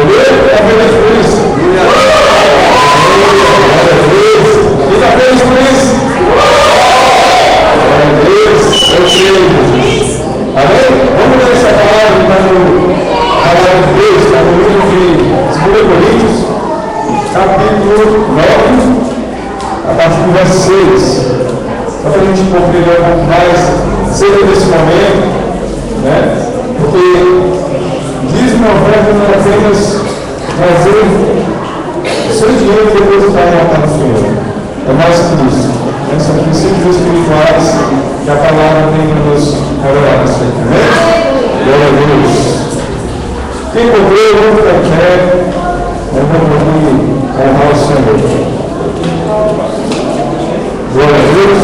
Deus, apenas por isso. Fica feliz por isso. Glória a Deus, eu creio. Amém? Vamos ler essa palavra que está no palavra de Deus, está no livro de 2 Coríntios, capítulo 9, a partir do verso 6. Só para a gente compreender um pouco mais cedo desse momento, né? Porque diz uma oferta não é apenas trazer o seu dinheiro e depositar na altar do Senhor. É mais que isso. São princípios espirituais que a palavra tem para nos revelar. Amém? Glória a Deus. Quem comprou, vamos ficar em pé. Vamos honrar o Senhor. Glória a Deus.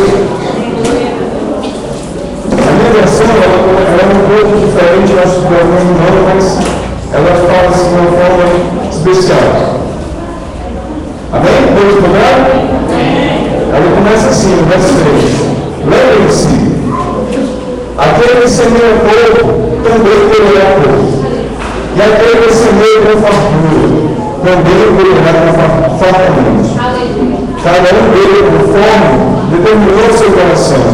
A minha versão ela é um pouco diferente, eu acho que não, mas ela fala assim de uma forma especial. Amém? Todos pegaram? Ela começa assim, no verso 3. Lembrem-se, aquele que semeia pouco, também colherá pouco. E aquele que semeia com fartura, também colherá fartamente. Cada um dele, conforme determinou seu coração,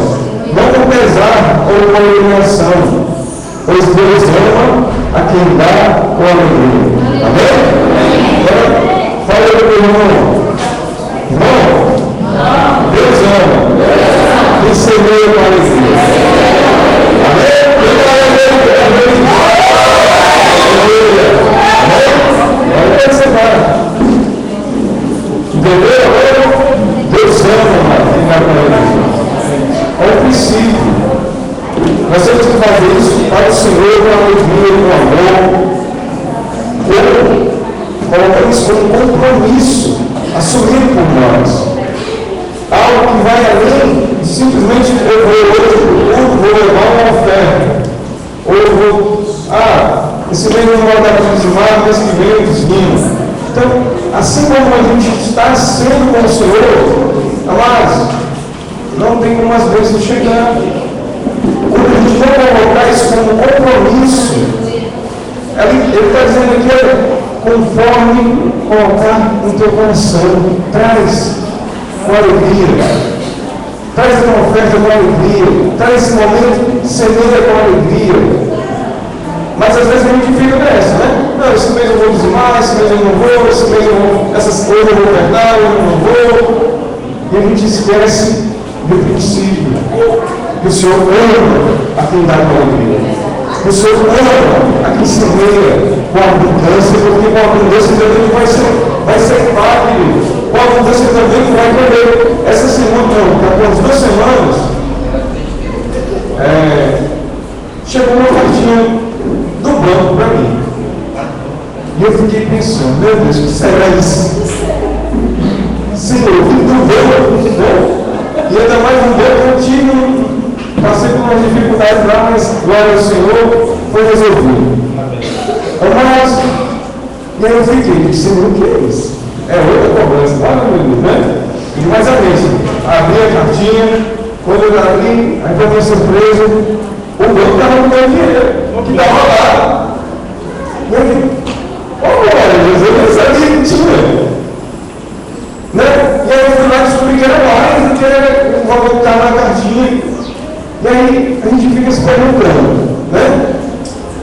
não com pesar ou com eliminação, pois Deus ama a quem dá com alegria. Amém? Fala para o irmão. Irmão, Deus ama quem semeia com alegria. Amém? Olha que você vai. Entendeu? Deus ama quem dá com alegria. É o princípio. Nós temos que fazer isso para o Senhor com alegria, com amor. Colocar isso como um compromisso, assumido por nós. Algo que vai além de simplesmente eu vou hoje vou levar uma oferta. Ou eu vou, esse mês eu não vou dar dizimado, mês que vem eu dizimo. Então, assim como a gente está sendo com o Senhor, amados, não tem como às vezes chegar. Quando a gente não colocar isso como compromisso, ele está dizendo aqui, conforme colocar no teu coração, traz com alegria, traz uma oferta com alegria, traz esse momento de semeia com alegria. Mas às vezes a gente fica nessa, né? Não, esse mês eu vou dizimar, esse mês eu não vou, esse mês eu vou, essas coisas eu vou ofertar, eu não vou. E a gente esquece do princípio que o Senhor ama a quem dá com alegria. Que o Senhor ama a quem semeia com abundância, porque com abundância também vai ser fácil. Com abundância também vai colher. Essa semana, há umas 2 semanas, chegou uma cartinha do banco para mim. E eu fiquei pensando, meu Deus, o que será isso? Senhor, do banco, né? E ainda mais um banco antigo, passei por umas dificuldades lá, mas glória ao Senhor, foi resolvido. Mas, e aí eu fiquei, Senhor, o que é isso? É outra cobrança, olha meu Deus, né? E mais a vez, abri a cartinha, quando eu abri, aí foi uma surpresa, o banco estava com o meu dinheiro, o que estava lá. E aí, glória, Jesus, eu nem sabia que tinha. Né? E aí eu fui lá e descobri que era mais do que era o valor que estava na cartinha. E aí a gente fica se perguntando, né?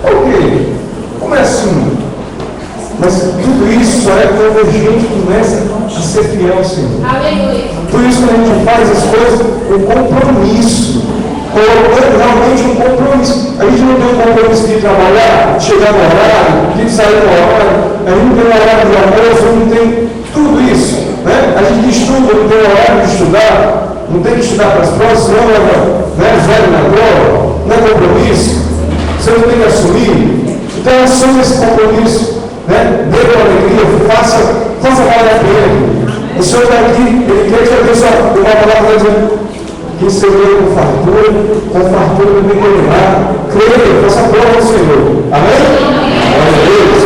Ok, como é assim? Mas tudo isso só é quando a gente começa a ser fiel ao Senhor. Tudo isso quando a gente faz as coisas com compromisso, colocando realmente um compromisso. A gente não tem um compromisso de trabalhar, de chegar no horário, de sair no horário, a gente não tem horário de almoço, não tem tudo isso. Né? A gente estuda, não tem horário de estudar, não tem que estudar para as provas, senão leva zero na prova, não é compromisso, você não tem que assumir. Então assume esse compromisso, né? Dê com alegria, faça valer a pena. O Senhor está aqui, Ele quer te abençoar. Uma palavra dizendo que seja com fartura também colherá. Creia, faça prova ao Senhor. Amém? Glória a Deus.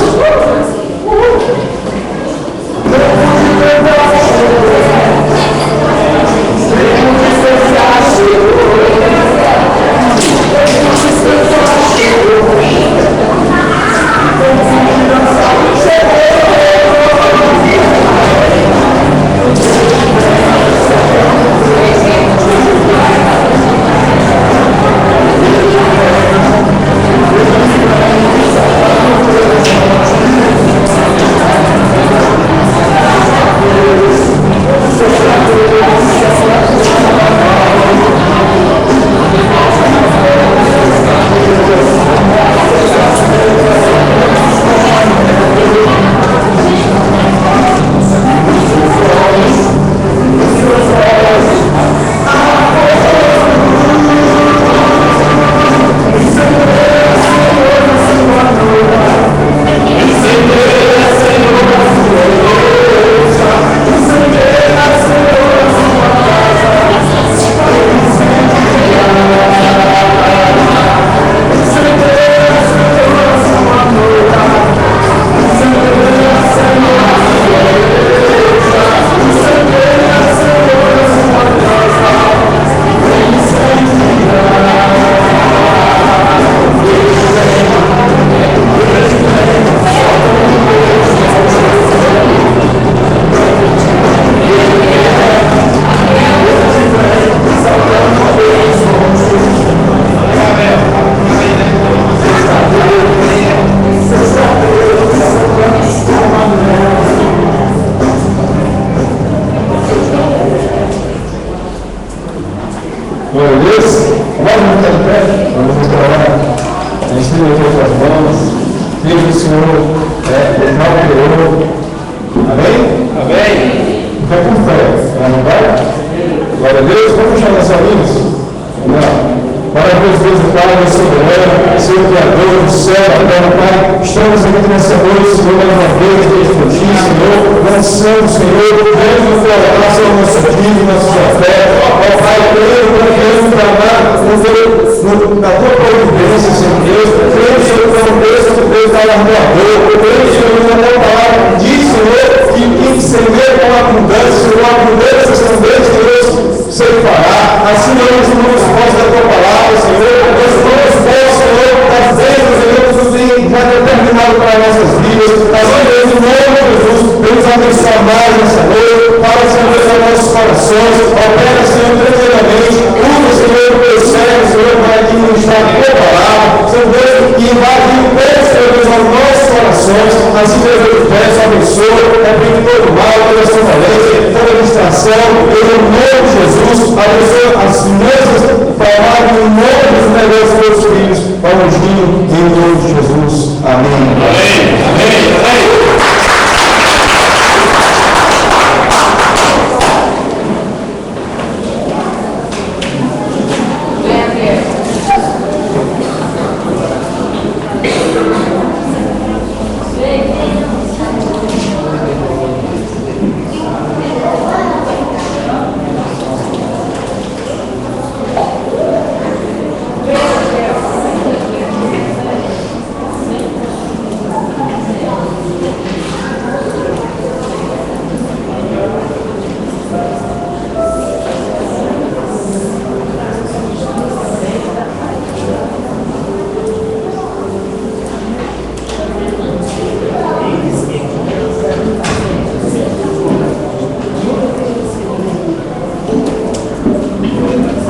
Não Senhor, mais uma vez, Deus por ti, Senhor, lançamos, Senhor, dentro do teu abraço, a nossa vida, nossa fé, ó Pai, crendo, confiando na tua providência, Senhor Deus, crendo, Senhor, como Deus, Deus galardoador, crendo, Senhor, na tua palavra, diz, Senhor, que quem semeia com abundância, Senhor, a abundância, Senhor Deus, Deus sei fará, assim nós não resposta da tua palavra, Senhor, nós não resposta, Senhor, das bênçãos, Senhor, que tu tem já determinado para as nossas vidas, assim Deus, em nome de Jesus, Deus abençoa mais nessa noite, fala, Senhor, Deus, aos nossos corações, opera, Senhor, tremendamente, usa, Senhor, o teu servo, Senhor, para administrar a tua palavra, Senhor Deus, que invade o peso, Senhor Deus, aos nossos corações, assim Deus, eu te peço, abençoa, repreende todo o mal, toda a sonolência, toda a distração, em nome de Jesus, abençoa as mesas, palavras, em nome dos negócios dos teus filhos, para o ungido, em nome de Jesus. Amém. Amém. Amém. Amém.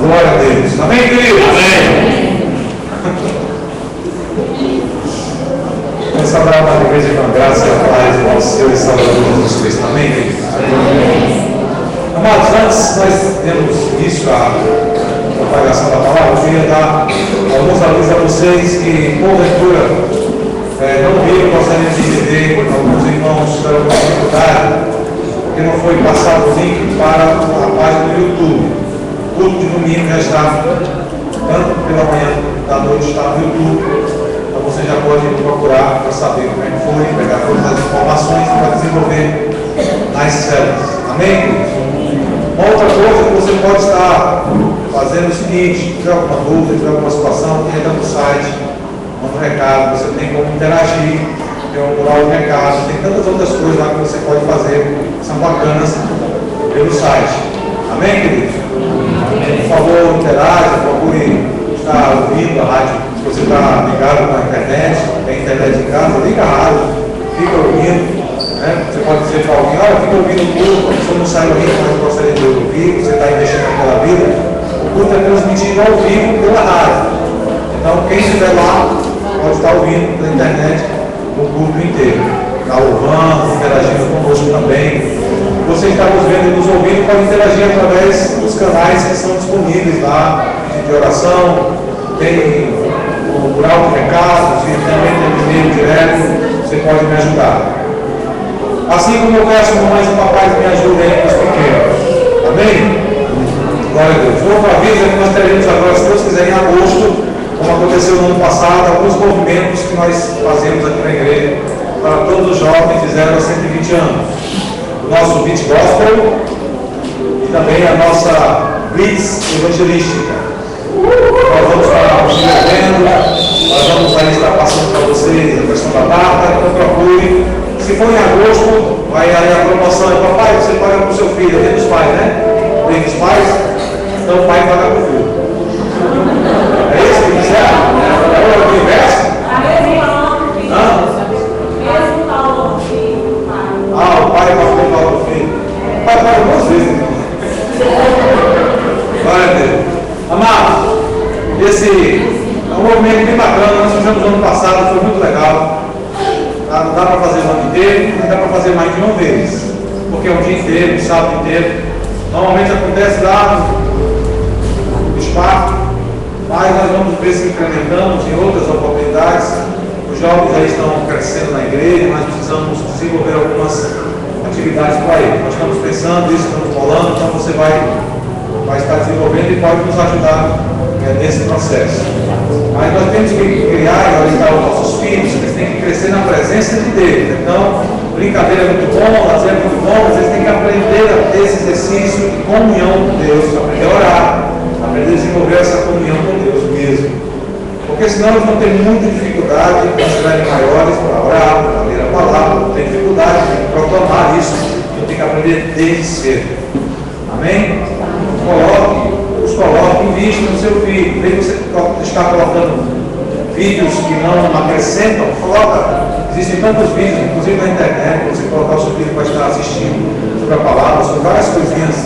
Glória a Deus. Amém, querido? Amém. Essa palavra da igreja com a graça e a paz do nosso Senhor e Salvador Jesus Cristo. Amém, queridos? Amém. Amados, antes nós temos início à propagação da palavra, eu queria dar alguns avisos a vocês que, porventura, não viram, gostaria de entender, alguns irmãos tiveram alguma dificuldade, porque não foi passado o link para a página do YouTube. O culto de domingo já está, tanto pela manhã da noite, está no YouTube. Então você já pode procurar para saber como é que foi, pegar todas as informações para desenvolver nas células. Amém, queridos? Uma outra coisa que você pode estar fazendo é o seguinte: se tiver alguma dúvida, se tiver alguma situação, entra no site, manda um recado, você tem como interagir, tem um mural de recado, tem tantas outras coisas lá que você pode fazer, que são bacanas pelo site. Amém, queridos? Por favor, interaja, procure estar ouvindo a rádio. Se você está ligado na internet, tem internet em casa, liga a rádio, fica ouvindo. Né? Você pode dizer para alguém: olha, fica ouvindo o culto, a pessoa não sai ouvindo, mas gostaria de ouvir, você está investindo naquela vida. O culto é transmitido ao vivo pela rádio. Então, quem estiver lá pode estar ouvindo pela internet o culto inteiro. Está louvando, interagindo conosco também. Você está nos vendo e nos ouvindo, pode interagir através dos canais que são disponíveis lá, de oração, tem o mural de recados, e também tem o e-mail direto, você pode me ajudar. Assim como eu peço mamães e papais me ajudem os pequenos. Amém? Glória a Deus. Outro aviso é que nós teremos agora, se Deus quiser, em agosto, como aconteceu no ano passado, alguns movimentos que nós fazemos aqui na igreja para todos os jovens de 0 a 120 anos. Nosso Beat Gospel e também a nossa Blitz Evangelística. Nós vamos estar nos envolvendo, nós vamos aí estar passando para vocês a questão da data, então procure. Se for em agosto, vai aí a promoção, papai, você paga para o seu filho, é dos pais, né? Tem dos pais, então o pai paga para o filho. É isso que quiser? É o universo? O pai vai comprar o filho. O pai paga duas vezes. Glória a Deus. Amados, esse é um movimento bem bacana. Nós fizemos no ano passado, foi muito legal. Não dá para fazer o ano inteiro, não dá para fazer mais de uma vez. Porque é um dia inteiro, um sábado inteiro. Normalmente acontece lá no espaço, mas nós vamos ver se incrementamos em outras oportunidades. Os jovens aí estão crescendo na igreja, nós precisamos desenvolver algumas atividades para eles. Nós estamos pensando isso, estamos rolando, então você vai estar desenvolvendo e pode nos ajudar nesse processo. Mas nós temos que criar e orientar os nossos filhos filhos, eles têm que crescer na presença de Deus. Então, brincadeira é muito bom, lazer é muito bom, mas eles têm que aprender a ter esse exercício de comunhão com Deus, aprender a orar, aprender a desenvolver essa comunhão com Deus mesmo. Porque senão eles vão ter muita dificuldade quando serem maiores para orar, para ler a palavra, tem dificuldade de proclamar isso, então tem que aprender desde cedo. Amém? Coloque, invista no seu filho. Em vez de você estar colocando vídeos que não acrescentam, existem tantos vídeos, inclusive na internet, você colocar o seu filho para estar assistindo sobre a palavra, sobre várias coisinhas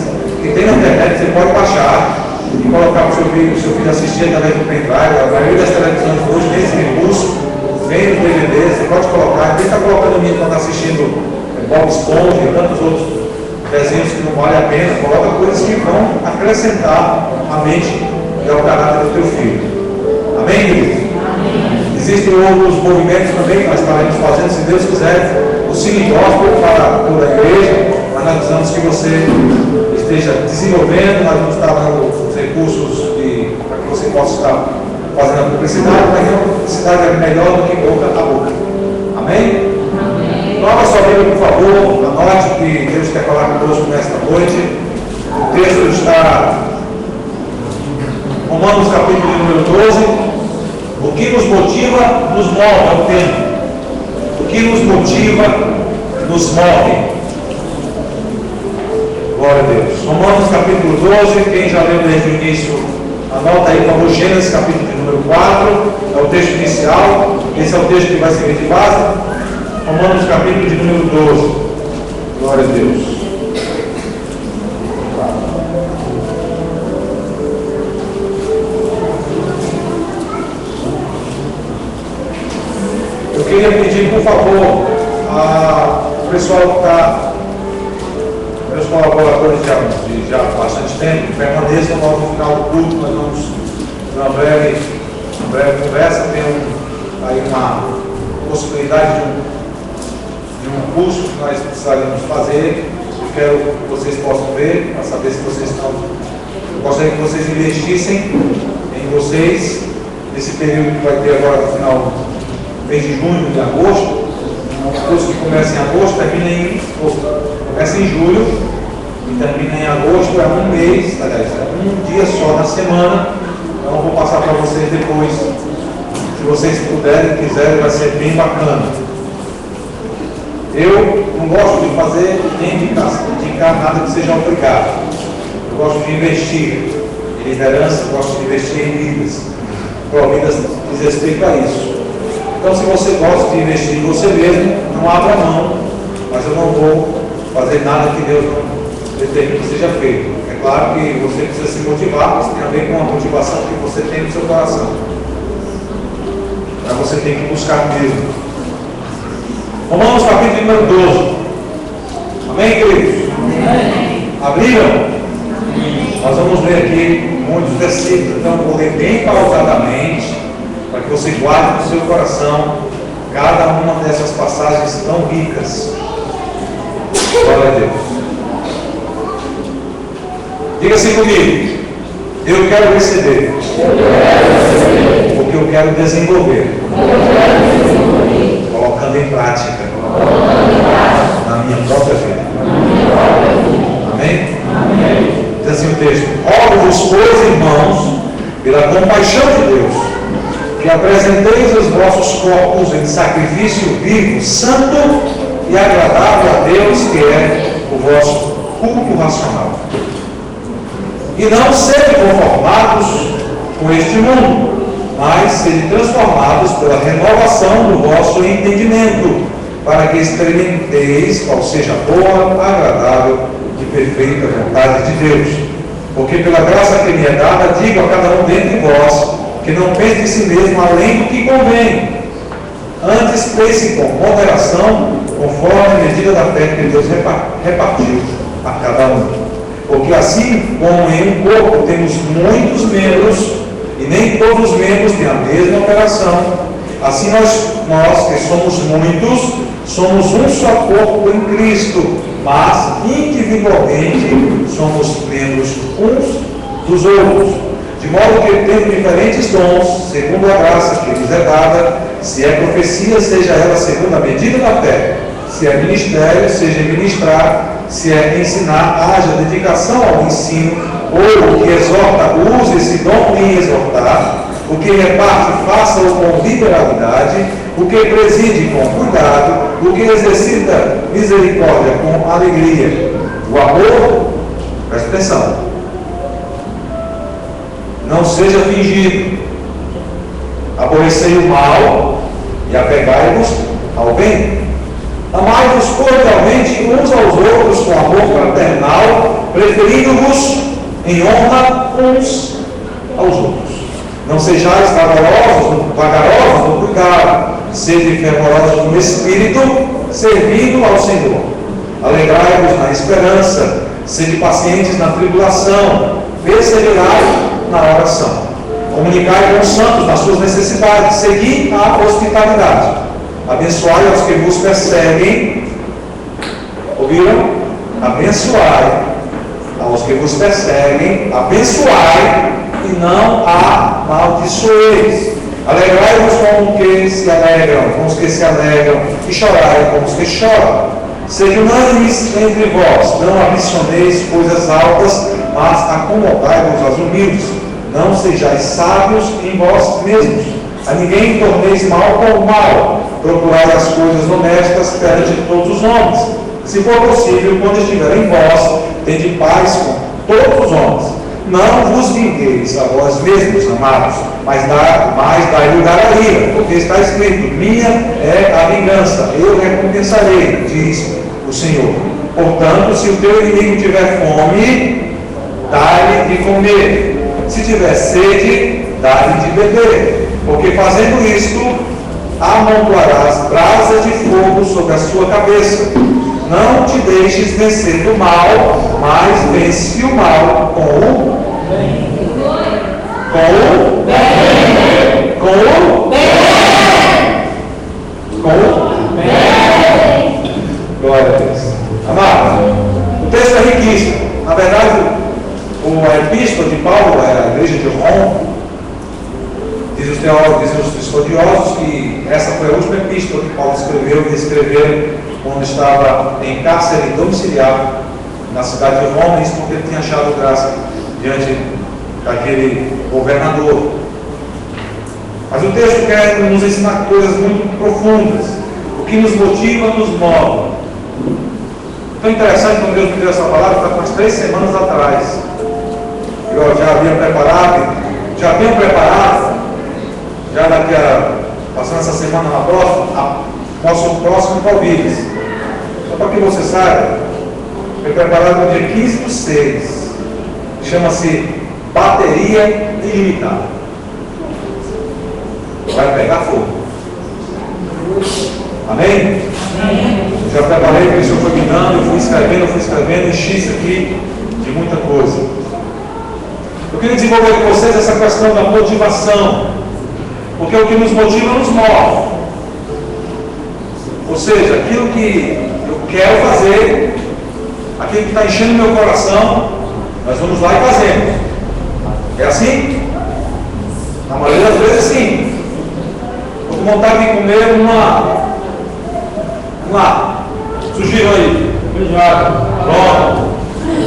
que tem na internet, você pode baixar e colocar para o seu filho assistir através do pendrive. A maioria das televisões hoje tem esse recurso, vem no DVD, você pode colocar, quem está colocando o menino quando está assistindo Bob Esponja e tantos outros desenhos que não vale a pena, coloca coisas que vão acrescentar a mente e ao caráter do teu filho. Amém, queridos? Existem outros movimentos também que nós estaremos fazendo, se Deus quiser, o Cine Gospel para toda a igreja, mas nós precisamos que você esteja desenvolvendo, nós vamos estar dando os recursos para que você possa estar fazendo a publicidade, mas a publicidade é melhor do que boca a boca. Amém? Abra sua Bíblia, por favor, anote que Deus quer falar conosco nesta noite. O texto está em Romanos capítulo número 12. O que nos motiva, nos move, é o tema. O que nos motiva, nos move. Glória a Deus. Romanos capítulo 12, quem já leu desde o início, anota aí, por favor, Gênesis capítulo número 4, é o texto inicial. Esse é o texto que vai servir de base. Romanos capítulo de número 12. Glória a Deus. Eu queria pedir, por favor, ao pessoal que está, meus colaboradores de já há bastante tempo, permaneçam no final do culto. Nós vamos ter uma breve conversa. Tem aí uma possibilidade de um curso que nós precisaríamos fazer. Eu quero que vocês possam ver, para saber se vocês estão. Eu gostaria que vocês investissem em vocês nesse período que vai ter agora no final do mês de junho, de agosto. Um curso que começa em agosto, começa em julho e termina em agosto. É um mês, aliás, é um dia só na semana. Então eu vou passar para vocês depois. Se vocês puderem, quiserem, vai ser bem bacana. Eu não gosto de fazer nem indicar nada que seja obrigado. Eu gosto de investir em liderança, eu gosto de investir em vidas. Providas diz respeito a isso. Então, se você gosta de investir em você mesmo, não abra mão, mas eu não vou fazer nada que Deus não determine que seja feito. É claro que você precisa se motivar, isso tem a ver com a motivação que você tem no seu coração. Mas você tem que buscar mesmo. Romanos capítulo número 12. Amém, queridos? Amém. Abriram? Nós vamos ler aqui muitos versículos, então eu vou ler bem pausadamente, para que você guarde no seu coração cada uma dessas passagens tão ricas. Glória a Deus. Diga assim comigo: eu quero receber, porque eu quero desenvolver, colocando em prática na minha própria vida. Amém? Diz assim o texto: rogo-vos, pois, irmãos, pela compaixão de Deus, que apresenteis os vossos corpos em sacrifício vivo, santo e agradável a Deus, que é o vosso culto racional. E não sede conformados com este mundo, mas sede transformados pela renovação do vosso entendimento, para que experimenteis qual seja a boa, agradável e perfeita vontade de Deus. Porque pela graça que me é dada, digo a cada um dentre vós, que não pense de si mesmo além do que convém. Antes pense com moderação, conforme a medida da fé que Deus repartiu a cada um. Porque assim como em um corpo temos muitos membros, e nem todos os membros têm a mesma operação, assim nós que somos muitos, somos um só corpo em Cristo, mas individualmente somos membros uns dos outros. De modo que, tendo diferentes dons, segundo a graça que nos é dada, Se é profecia, seja ela segundo a medida da fé. Se é ministério, seja ministrar. Se é ensinar, haja dedicação ao ensino. Ou o que exorta, use esse dom em exortar. O que reparte, faça-o com liberalidade. O que preside, com cuidado. O que exercita misericórdia, com alegria. O amor, presta atenção, não seja fingido. Aborrecei o mal e apegai-vos ao bem. Amai-vos cordialmente uns aos outros com amor fraternal, preferindo-vos em honra uns aos outros. Não sejais vagarosos no cuidado, sede fervorosos no espírito, servindo ao Senhor. Alegrai-vos na esperança, sede pacientes na tribulação, perseverai na oração. Comunicai com os santos nas suas necessidades, segui a hospitalidade. Abençoai aos que vos perseguem. Ouviram? Abençoai aos que vos perseguem, abençoai e não amaldiçoeis. Alegrai-vos com os que se alegram, com os que se alegram, e chorai com os que choram. Sejam unânimes entre vós, não ambicioneis coisas altas, mas acomodai-vos aos humildes. Não sejais sábios em vós mesmos. A ninguém torneis mal com mal. Procurai as coisas honestas perante todos os homens. Se for possível, quando estiver em vós, tende paz com todos os homens. Não vos vingueis a vós mesmos, amados, mas dai lugar à ira, porque está escrito: minha é a vingança, eu recompensarei, diz o Senhor. Portanto, se o teu inimigo tiver fome, dá-lhe de comer. Se tiver sede, dá-lhe de beber, porque fazendo isto, amontoarás brasas de fogo sobre a sua cabeça. Não te deixes vencer do mal, mas vence o mal com o bem. Glória a Deus. Amado, o texto é riquíssimo. Na verdade, a epístola de Paulo à igreja de Roma, diz os teólogos, dizem os estudiosos, que essa foi a última epístola que Paulo escreveu, e escreveu quando estava em cárcere domiciliar na cidade de Roma, isso porque ele tinha achado graça diante daquele governador. Mas o texto quer nos ensinar coisas muito profundas. O que nos motiva, nos move. Então, interessante, quando Deus me deu essa palavra, foi umas 3 semanas atrás. Eu já havia preparado, já tenho preparado, já daqui a, passando essa semana na próxima, nosso próximo Covid. Só para que você saiba, foi preparado no dia 15/6. Chama-se bateria ilimitada. Vai pegar fogo. Amém? Já preparei, porque o Senhor foi me dando, eu fui escrevendo, enchi isso aqui de muita coisa. Eu queria desenvolver com vocês essa questão da motivação, porque o que nos motiva nos move. Ou seja, aquilo que eu quero fazer, aquilo que está enchendo meu coração, nós vamos lá e fazemos. É assim? Na maioria das vezes, sim. Estou com vontade de comer sugiro aí, feijoada. Pronto.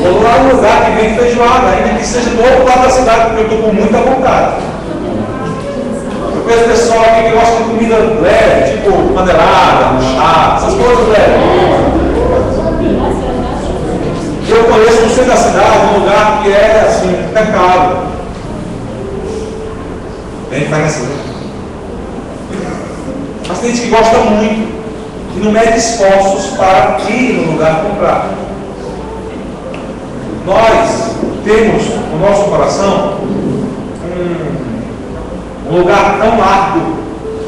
Vou lá no lugar que vem feijoada, ainda que seja do outro lado da cidade, porque eu estou com muita vontade. Eu conheço pessoal aqui que gosta de comida leve, tipo panelada, chá, essas coisas leves. Eu conheço no centro da cidade um lugar que é assim, pecado. Bem diferente. Mas tem gente que gosta muito e não mede esforços para ir no lugar comprar. Nós temos no nosso coração um lugar tão largo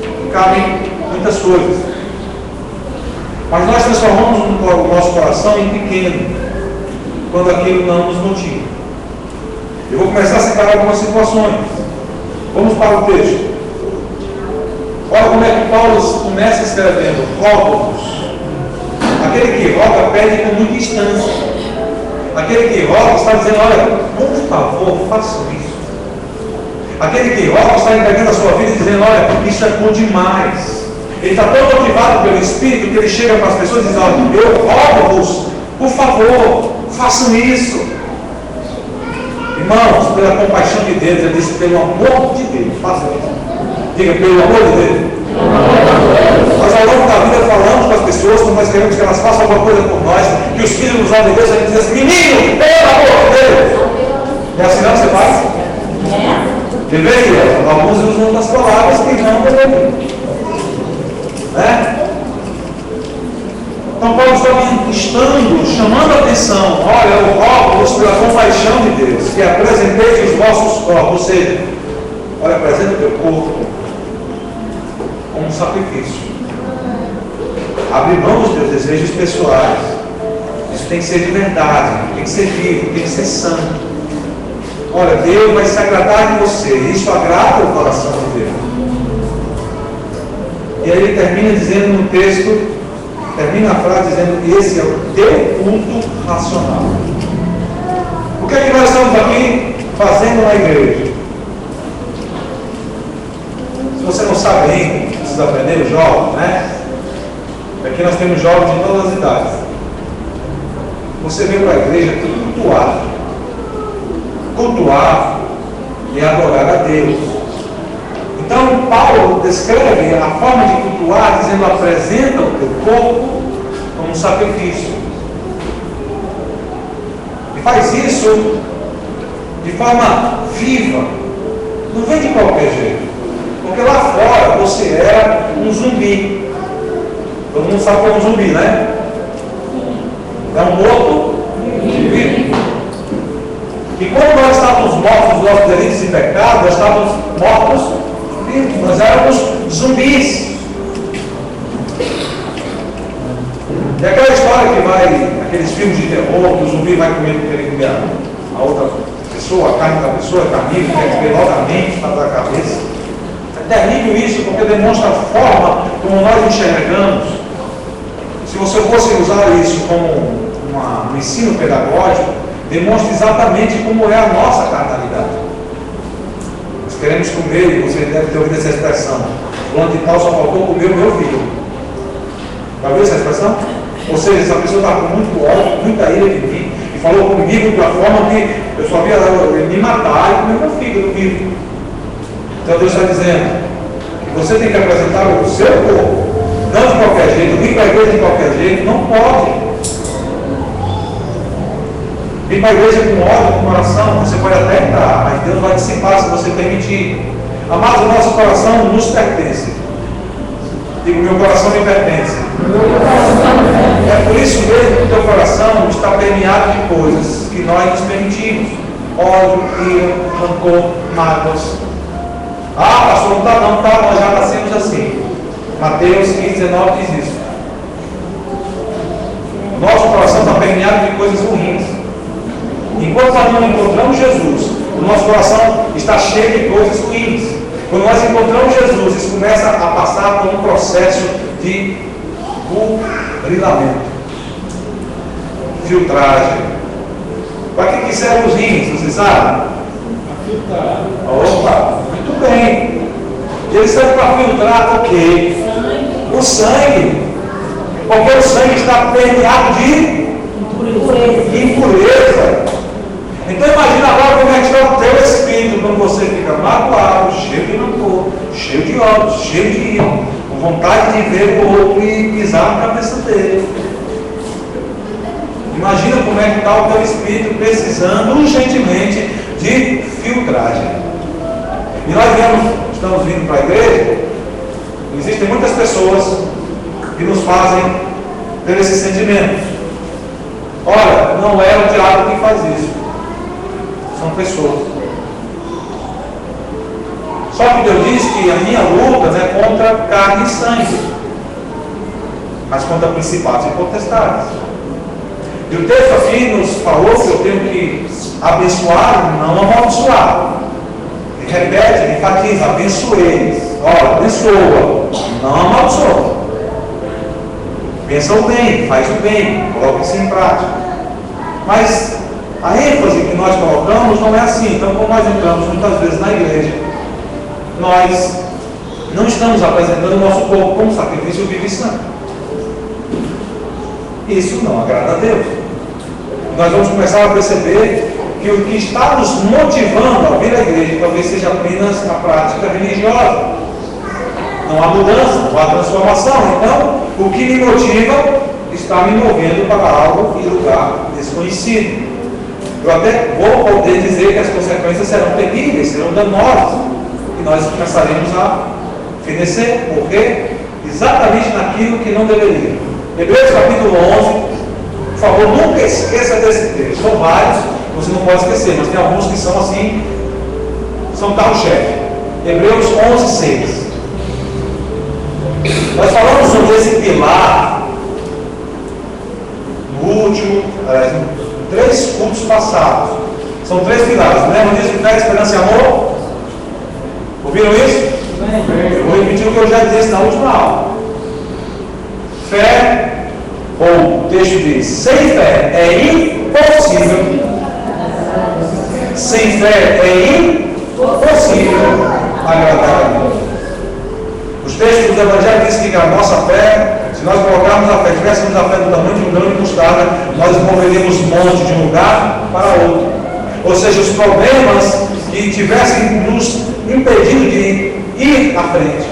que cabem muitas coisas. Mas nós transformamos o nosso coração em pequeno quando aquilo não nos motiva. Eu vou começar a citar algumas situações. Vamos para o texto. Olha como é que Paulo começa escrevendo: rogo-vos. Aquele que roga pede com muita instância. Aquele que roga está dizendo: olha, por favor, façam isso. Aquele que rouba está entregando a sua vida e dizendo: olha, isso é bom demais. Ele está tão motivado pelo Espírito que ele chega para as pessoas e diz: olha, eu roubo-vos, por favor, façam isso. Irmãos, pela compaixão de Deus, ele disse: pelo amor de Deus, façam isso. Diga: pelo amor de Deus. Nós ao longo da vida falamos com as pessoas como nós queremos que elas façam alguma coisa por nós, que os filhos nos amam de Deus, a gente diz assim: menino, pelo amor de Deus. É assim não você faz? Deveria. Alguns usam outras palavras que não deveriam. Né? Então Paulo está chamando a atenção: olha, eu rogo-vos pela compaixão de Deus, que apresenteis os vossos corpos, ou seja, olha, apresenta o teu corpo como um sacrifício. Abre mão dos teus desejos pessoais. Isso tem que ser de verdade, tem que ser vivo, tem que ser santo. Olha, Deus vai se agradar de você. Isso agrada o coração de Deus. E aí ele termina dizendo no texto, termina a frase dizendo que esse é o teu culto racional. O que é que nós estamos aqui fazendo na igreja? Se você não sabe ainda, precisa aprender os jovens, né? Aqui nós temos jovens de todas as idades. Você veio para a igreja cultuar. Cultuar e adorar a Deus. Então Paulo descreve a forma de cultuar dizendo: apresenta o teu corpo como um sacrifício. E faz isso de forma viva. Não vem de qualquer jeito. Porque lá fora você era um zumbi. Todo mundo sabe que é um zumbi, né? É um morto vivo. E quando nós estávamos mortos dos nossos delitos e pecados, nós estávamos mortos vivos. Nós éramos zumbis. E aquela história que vai, aqueles filmes de terror, que o zumbi vai comer a outra pessoa, a carne da pessoa, é carnívoro, quer comer logo a mente, está da cabeça. É terrível isso, porque demonstra a forma como nós enxergamos. Se você fosse usar isso como um ensino pedagógico, demonstra exatamente como é a nossa carnalidade. Nós queremos comer, e você deve ter ouvido essa expressão: fulano de tal só faltou comer o meu filho. Já ouviu essa expressão? Ou seja, essa pessoa está com muito ódio, muita ira de mim, e falou comigo de uma forma que eu só via ele me matar e comer meu filho vivo. Então Deus está dizendo que você tem que apresentar o seu corpo, não de qualquer jeito, vir para a igreja de qualquer jeito, não pode. Vir para a igreja com ódio, com coração, você pode até entrar, mas Deus vai dissipar se você permitir. Amados, o nosso coração nos pertence. Digo, meu coração me pertence. É por isso mesmo que o teu coração está permeado de coisas que nós nos permitimos: ódio, ira, rancor, mágoas. Ah, pastor, não está não, tá, nós já nascemos assim. Mateus 15:19 diz isso. Nosso coração está permeado de coisas ruins. Enquanto nós não encontramos Jesus, o nosso coração está cheio de coisas ruins. Quando nós encontramos Jesus, isso começa a passar por um processo de burilamento, filtragem. Para que servem os rins, você sabe? Opa, muito bem. Eles servem para filtrar o quê? O sangue. Porque o sangue está permeado de impureza. Então imagina agora como é que está o teu espírito quando você fica magoado, cheio de rancor, cheio de ódio, cheio de ira, com vontade de ver o outro e pisar na cabeça dele. Imagina como é que está o teu espírito precisando urgentemente de filtragem. E nós estamos vindo para a igreja, existem muitas pessoas que nos fazem ter esse sentimento. Olha, não é o diabo que faz isso. São pessoas. Só que Deus diz que a minha luta não é contra carne e sangue, mas contra principados e potestades. E o texto aqui nos falou que eu tenho que abençoar, não amaldiçoar. Ele repete, ele enfatiza: abençoeis. Olha, abençoa, não amaldiçoa. Pensa o bem, faz o bem, coloca isso em prática. Mas a ênfase que nós colocamos não é assim. Então, como nós entramos muitas vezes na igreja, nós não estamos apresentando o nosso corpo como sacrifício vivo e santo. Isso não agrada a Deus. Nós vamos começar a perceber que o que está nos motivando a vir à igreja talvez seja apenas a prática religiosa. Não há mudança, não há transformação. Então, o que me motiva está me movendo para algo e lugar desconhecido. Eu até vou poder dizer que as consequências serão terríveis, serão danosas, e nós começaremos a fenecer, porque exatamente naquilo que não deveria. Hebreus capítulo 11, por favor, nunca esqueça desse texto. São vários, você não pode esquecer, mas tem alguns que são assim, são carro-chefe. Hebreus 11, 6. Nós falamos sobre esse pilar no último, em 3 cultos passados. São 3 pilares, lembram disso? Fé, esperança e amor? Ouviram isso? Eu vou repetir o que eu já disse na última aula. Fé, ou o texto diz, sem fé é impossível. Sem fé é impossível agradar a Deus. Os textos do Evangelho dizem que a nossa fé, se nós colocarmos a fé, tivéssemos a fé do tamanho de um grão de mostarda, nós moveríamos monte de um lugar para outro. Ou seja, os problemas que tivessem nos impedido de ir à frente,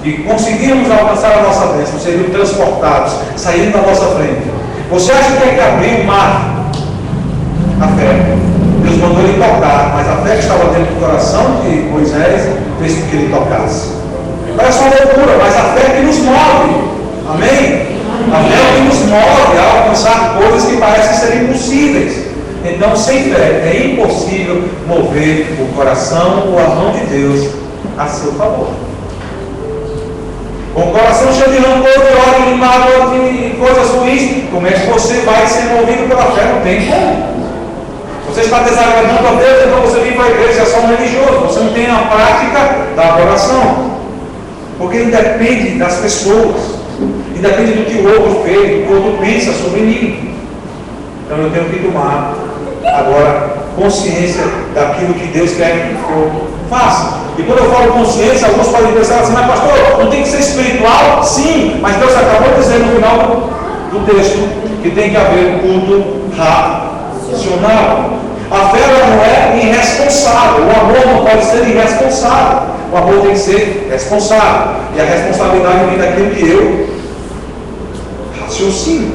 de conseguirmos alcançar a nossa bênção, seriam transportados, saindo da nossa frente. Você acha que tem que abrir o mar? A fé. Deus mandou ele tocar, mas a fé que estava dentro do coração de Moisés fez com que ele tocasse. Parece uma loucura, mas a fé que nos move. Amém? A fé que nos move a alcançar coisas que parecem ser impossíveis. Então, sem fé, é impossível mover o coração ou a mão de Deus a seu favor. Com o coração cheio de rancor, de ódio, de mágoa, de coisas ruins, como é que você vai ser movido pela fé? Não tem como. Você está desagradando a Deus, então você vem para a igreja, é só um religioso. Você não tem a prática da oração. Porque independe das pessoas, independe do que o outro fez, do que o outro pensa sobre mim. Então eu tenho que tomar agora consciência daquilo que Deus quer que eu faça. E quando eu falo consciência, alguns podem pensar assim, mas pastor, não tem que ser espiritual? Sim, mas Deus acabou de dizer no final do texto que tem que haver culto racional. A fé não é irresponsável, o amor não pode ser irresponsável. O amor tem que ser responsável. E a responsabilidade vem daquilo que eu raciocino.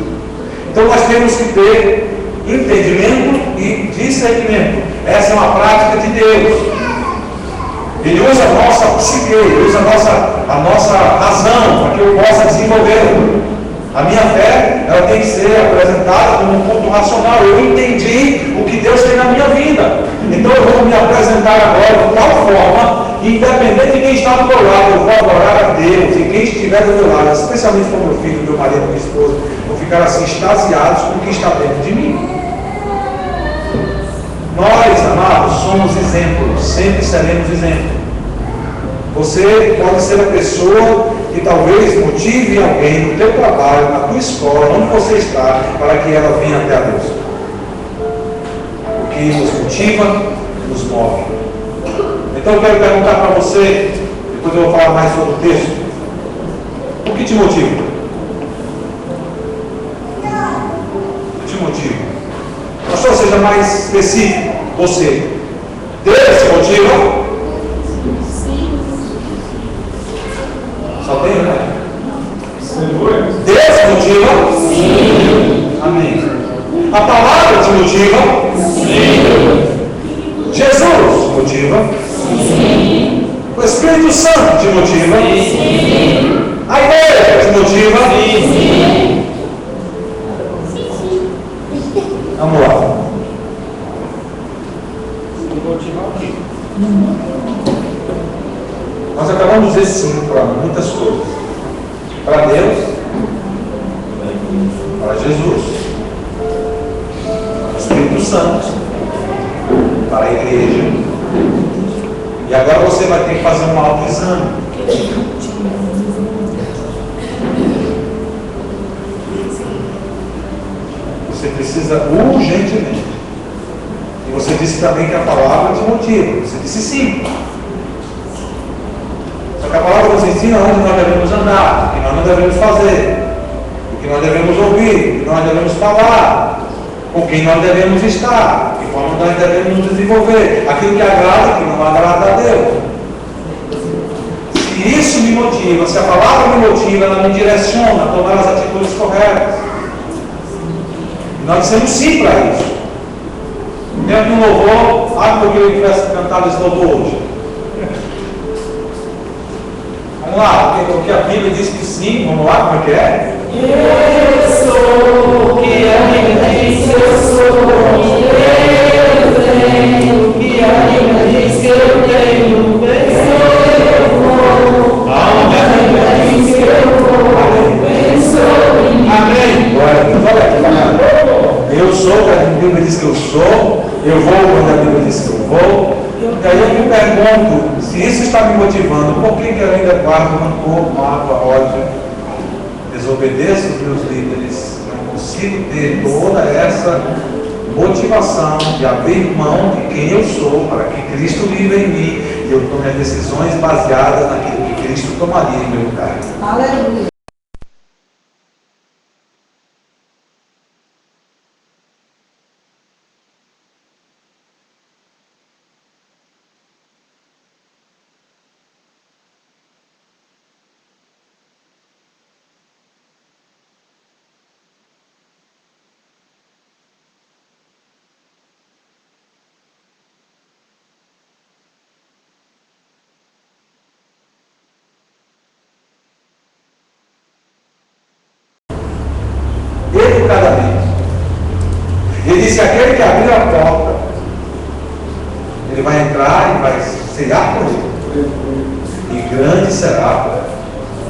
Então nós temos que ter entendimento e discernimento. Essa é uma prática de Deus. Ele usa a nossa psique, ele usa a nossa razão para que eu possa desenvolver. A minha fé, ela tem que ser apresentada como um ponto racional. Eu entendi o que Deus tem na minha vida. Então eu vou me apresentar agora de tal forma, independente de quem está do meu lado, eu vou adorar a Deus. E quem estiver do meu lado, especialmente com meu filho, meu marido, minha esposa, vão ficar assim extasiados com o que está dentro de mim. Nós, amados, somos exemplos, sempre seremos exemplos. Você pode ser a pessoa que talvez motive alguém no teu trabalho, na tua escola, onde você está, para que ela venha até a Deus. O que nos motiva, nos move. Então eu quero perguntar para você, depois eu vou falar mais sobre o texto. O que te motiva? O que te motiva? Pastor, seja mais específico. Você. Deus te motiva? Só tem, né? Deus te motiva? Sim. Amém. A palavra te motiva? Sim. Jesus te motiva? Sim. O Espírito Santo te motiva? Sim. A igreja te motiva? Sim. Vamos lá. Nós acabamos de dizer sim para muitas coisas. Para Deus, para Jesus, para o Espírito Santo, para a igreja. E agora você vai ter que fazer um autoexame. Você precisa urgentemente. E você disse também que a palavra te motiva. Você disse sim. Só que a palavra nos ensina onde nós devemos andar, o que nós não devemos fazer, o que nós devemos ouvir, o que nós devemos falar, com quem nós devemos estar, de que forma nós devemos nos desenvolver, aquilo que agrada, que não agrada a Deus. Se isso me motiva, se a palavra me motiva, ela me direciona a tomar as atitudes corretas. E nós dissemos sim para isso. Dentro do louvor, porque eu tivesse cantado esse louvor hoje. Vamos lá, porque a Bíblia diz que sim, vamos lá, como é que é? Eu sou o que a Bíblia diz que eu sou, eu tenho o que a Bíblia diz que eu tenho, eu vou, aonde a Bíblia diz que eu vou, pensou em mim. Amém. Olha aqui, eu sou o que a Bíblia diz que eu sou, eu vou quando a Bíblia diz que eu vou. E aí eu me pergunto, se isso está me motivando, por que eu ainda guardo rancor, mágoa, ódio? Desobedeço os meus líderes, não consigo ter toda essa motivação de abrir mão de quem eu sou para que Cristo viva em mim e eu tome as decisões baseadas naquilo que Cristo tomaria em meu lugar. Aleluia. Educadamente. Ele disse: aquele que abrir a porta, ele vai entrar e vai cear com ele. E grande será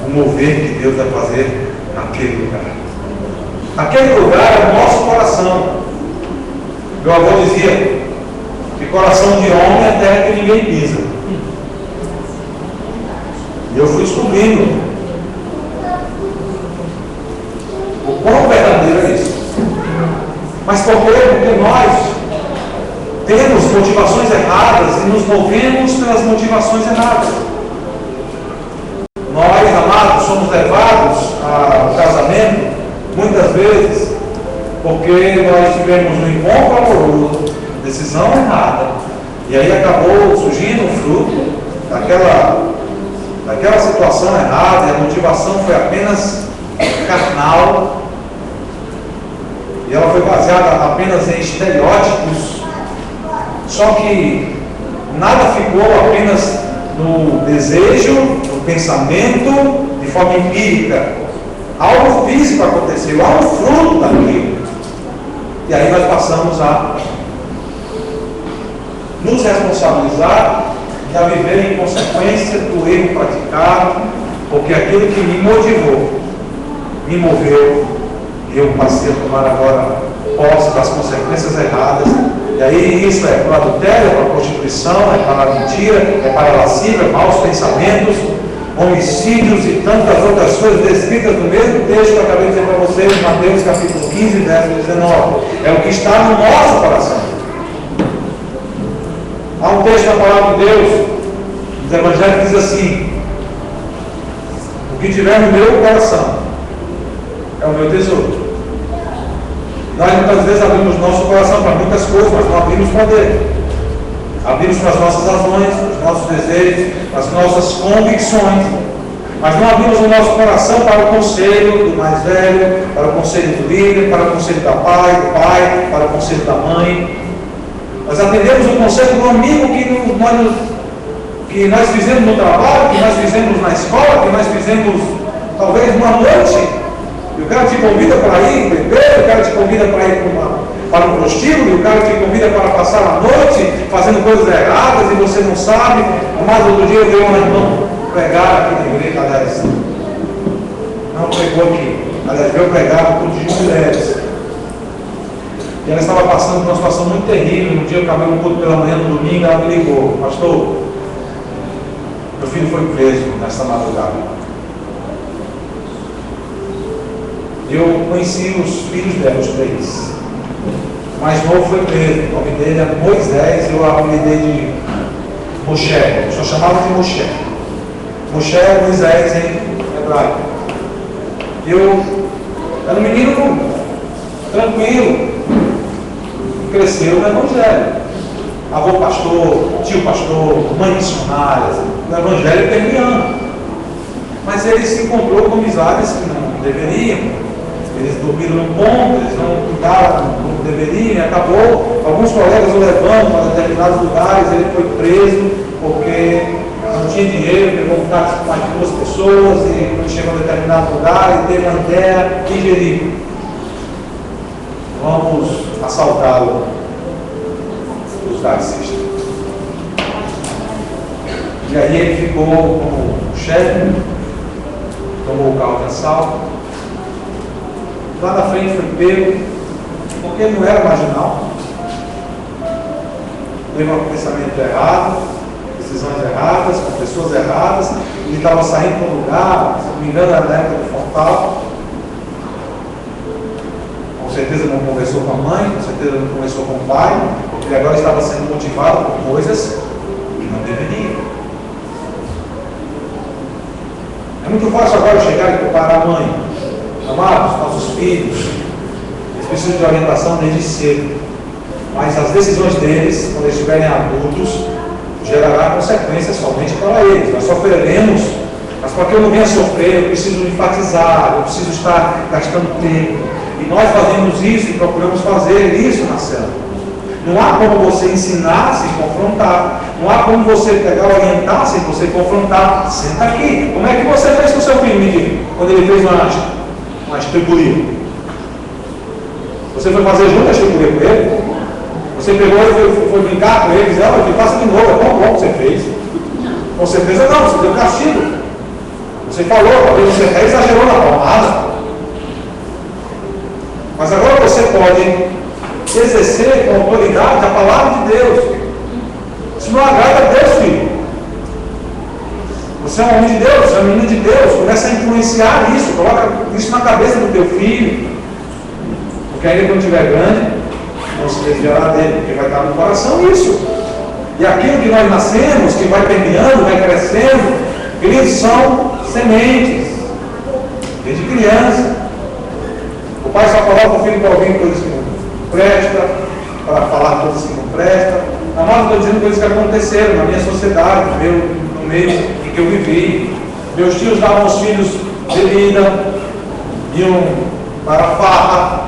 o mover que Deus vai fazer naquele lugar. Aquele lugar é o nosso coração. Meu avô dizia que coração de homem é terra que ninguém pisa. E eu fui descobrindo o quão verdadeiro é isso. Mas por quê? Porque nós temos motivações erradas e nos movemos pelas motivações erradas. Nós, amados, somos levados ao casamento muitas vezes porque nós tivemos um encontro amoroso, decisão errada, e aí acabou surgindo um fruto daquela situação errada, e a motivação foi apenas carnal, e ela foi baseada apenas em estereótipos, só que nada ficou apenas no desejo, no pensamento, de forma empírica. Algo físico aconteceu, há um fruto daquilo. E aí nós passamos a nos responsabilizar e a viver em consequência do erro praticado, porque aquilo que me motivou, me moveu, e eu passei a tomar agora posse das consequências erradas. E aí isso é para adultério, é para prostituição, é para a mentira, é para a lascívia, maus pensamentos, homicídios e tantas outras coisas descritas no mesmo texto que eu acabei de dizer para vocês, Mateus capítulo 15, verso 19. É o que está no nosso coração. Há um texto da palavra de Deus, os evangelhos, que diz assim: o que tiver no meu coração é o meu tesouro. Nós muitas vezes abrimos nosso coração para muitas coisas, mas não abrimos para Deus. Abrimos para as nossas razões, para os nossos desejos, para as nossas convicções, mas não abrimos o nosso coração para o conselho do mais velho, para o conselho do líder, para o conselho do pai, para o conselho da mãe. Nós atendemos o conselho do amigo que nós fizemos no trabalho, que nós fizemos na escola, que nós fizemos talvez uma noite. E o cara te convida para ir beber, o cara te convida para ir para um prostíbulo, o cara te convida para passar a noite fazendo coisas erradas e você não sabe. Mas outro dia eu vi uma irmã pregar aqui na igreja, aliás, não pregou aqui, aliás, veio pregar no culto de mulheres. E ela estava passando por uma situação muito terrível. No dia eu acabei um culto pela manhã, no domingo, ela me ligou: pastor, meu filho foi preso nesta madrugada. Eu conheci os filhos dela, os três. O mais novo foi preso, o nome dele é Moisés, eu apelidei de Moshe, eu só chamava de Moshe. Moshe é Moisés em hebraico. Eu era um menino tranquilo, cresceu no Evangelho. Avô pastor, tio pastor, mãe missionária, no Evangelho terminando. Mas ele se encontrou com amizades que não deveriam. Eles dormiram no ponto, eles não cuidaram como deveriam, e acabou. Alguns colegas o levando para determinados lugares, ele foi preso porque não tinha dinheiro, pegou um táxi com mais de 2 pessoas, e quando chegou a determinado lugar, ele teve uma ideia e Jericó. Vamos assaltá-lo, os taxistas. E aí ele ficou como chefe, tomou o carro de assalto. Lá na frente foi pego, porque ele não era marginal. Teve um pensamento errado, decisões erradas, com pessoas erradas. Ele estava saindo para um lugar, se não me engano, era na época do Fortal. Com certeza não conversou com a mãe, com certeza não conversou com o pai. Ele agora estava sendo motivado por coisas que não deveriam. É muito fácil agora chegar e comparar a mãe. Amados, nossos filhos, eles precisam de orientação desde cedo. Mas as decisões deles, quando eles estiverem adultos, gerará consequências somente para eles. Nós sofreremos, mas para que eu não venha sofrer, eu preciso enfatizar, eu preciso estar gastando tempo. E nós fazemos isso e procuramos fazer isso na célula. Não há como você ensinar sem confrontar. Não há como você pegar, orientar sem você confrontar. Senta aqui. Como é que você fez com o seu filho, me diga, quando ele fez uma estripulia? Você foi fazer junto a estripulia com ele? Você pegou e foi brincar com ele e disse, olha, que faça de novo, é tão bom que você fez. Com certeza não, você deu castigo. Você falou, talvez você até exagerou na palmada. Mas agora você pode exercer com autoridade a palavra de Deus. Isso não agrada a Deus, filho. Você é um homem de Deus, você é um menino de Deus. Começa a influenciar isso, coloca isso na cabeça do teu filho. Porque ainda quando estiver grande, não se desviará dele, porque vai estar no coração isso. E aquilo que nós nascemos, que vai permeando, vai crescendo, queridos, são sementes. Desde criança. O pai só coloca o filho para ouvir coisas que não presta, para falar coisas que não prestam. Amado, estou dizendo coisas que aconteceram na minha sociedade, no meio em que eu vivi. Meus tios davam aos filhos bebida, iam para a farra,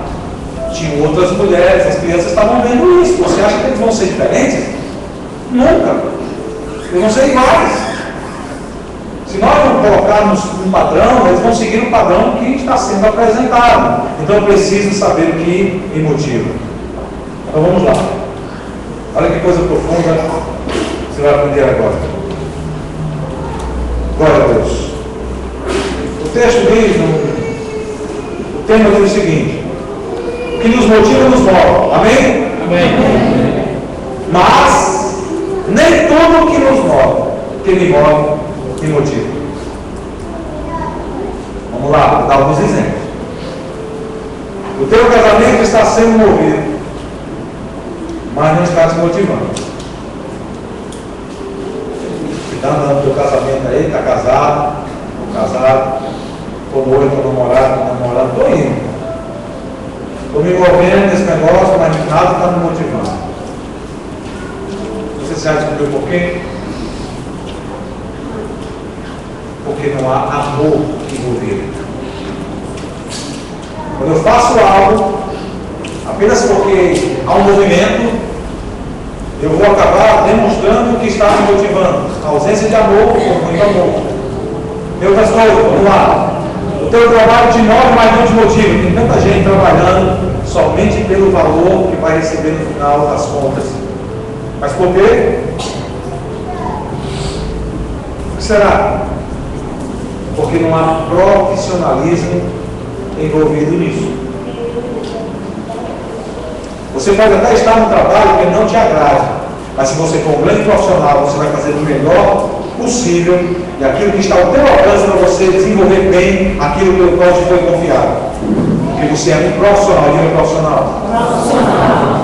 tinham outras mulheres, as crianças estavam vendo isso. Você acha que eles vão ser diferentes? Nunca. Eles vão ser iguais. Se nós não colocarmos um padrão, eles vão seguir o padrão que está sendo apresentado. Então eu preciso saber o que me motiva. Então vamos lá. Olha que coisa profunda você vai aprender agora. Glória a Deus. O texto diz, o tema diz o seguinte: o que nos motiva nos move. Amém? Amém. Mas nem tudo o que nos move, que me move, me motiva. Vamos lá, vou dar alguns exemplos. O teu casamento está sendo movido, mas não está te motivando. Cuidado do teu casamento aí, está casado, estou casado, estou noivo, estou namorado, estou indo. Estou me envolvendo nesse negócio, mas nada está me motivando. Você sabe descobrir por quê? Porque não há amor envolvido. Quando eu faço algo, apenas porque há um movimento, eu vou acabar demonstrando que está me motivando. A ausência de amor por muito amor. Outras coisas, vamos lá. O teu trabalho te move, mas não te motiva. Tem tanta gente trabalhando somente pelo valor que vai receber no final das contas. Mas por quê? O que será? Porque não há profissionalismo envolvido nisso. Você pode até estar no trabalho que não te agrade, mas se você for um grande profissional, você vai fazer o melhor possível e aquilo que está ao teu alcance para você desenvolver bem aquilo pelo qual te foi confiado. Porque você é um profissional, e um profissional.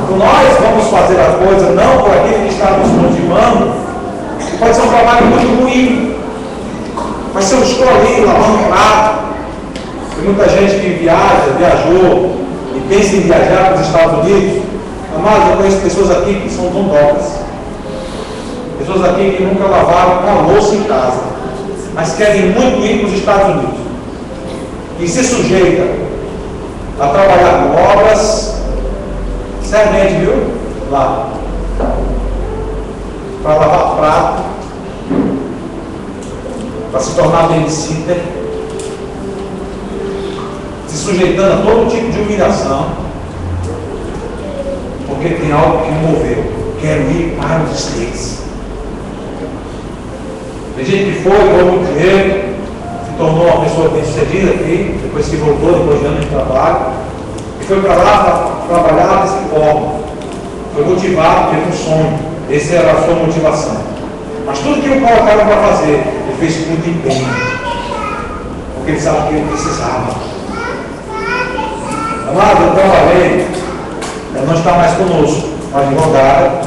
Então nós vamos fazer a coisa não por aquilo que está nos motivando, que pode ser um trabalho muito ruim. Mas se eu estou ali lavando prato, tem muita gente que viajou e pensa em viajar para os Estados Unidos. Amados, eu conheço pessoas aqui que são dondocas. Pessoas aqui que nunca lavaram uma louça em casa, mas querem muito ir para os Estados Unidos. E se sujeita a trabalhar com obras, seriamente, viu? Lá. Para lavar prato, para se tornar babysitter, se sujeitando a todo tipo de humilhação, porque tem algo que me moveu. Quero ir para os States. Tem gente que foi, ganhou muito dinheiro, se tornou uma pessoa bem sucedida aqui, depois que voltou, depois de anos de trabalho, e foi para lá para trabalhar dessa forma. Foi motivado por um sonho. Essa era a sua motivação. Mas tudo que o colocaram para fazer, ele fez com muito empenho, porque ele sabe que ele precisava. Amado, eu trabalhei, ela não está mais conosco, uma advogada,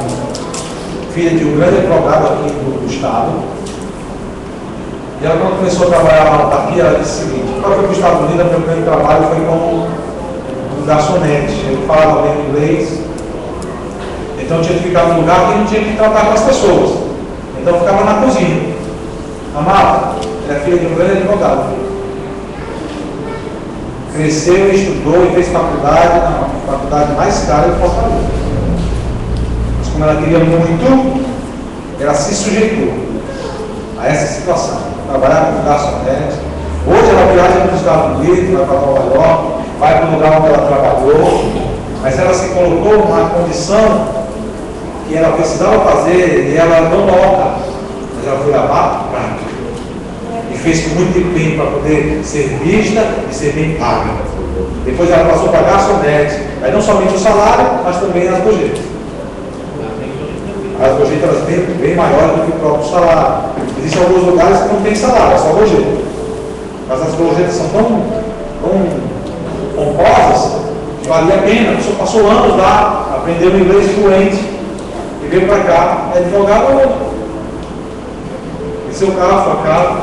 filha de um grande advogado aqui do estado. E ela, quando começou a trabalhar na autarquia, ela disse o seguinte: quando eu fui para os Estados Unidos, meu primeiro trabalho foi como um garçonete. Eu falava bem inglês, então eu tinha que ficar num lugar que não tinha que tratar com as pessoas. Então eu ficava na cozinha. Amado, ela é filha de um grande advogado. Cresceu, estudou e fez faculdade, na faculdade mais cara de Fortaleza. Mas como ela queria muito, ela se sujeitou a essa situação. Trabalhar com garçonete. Hoje ela viaja para os Estados Unidos, vai para Nova York, vai para o lugar onde ela trabalhou, mas ela se colocou numa condição que ela precisava fazer, e ela não toca, mas ela foi lavar prato. E fez com muito empenho para poder ser vista e ser bem paga. Depois ela passou para garçonete, aí não somente o salário, mas também as gorjetas. As gorjetas bem maiores do que o próprio salário. Existem alguns lugares que não tem salário, é só gorjeta. Mas as gorjetas são tão pomposas que valia a pena. A pessoa passou anos lá, aprendeu inglês fluente e veio para cá, é advogado ou não. E seu carro, sua casa,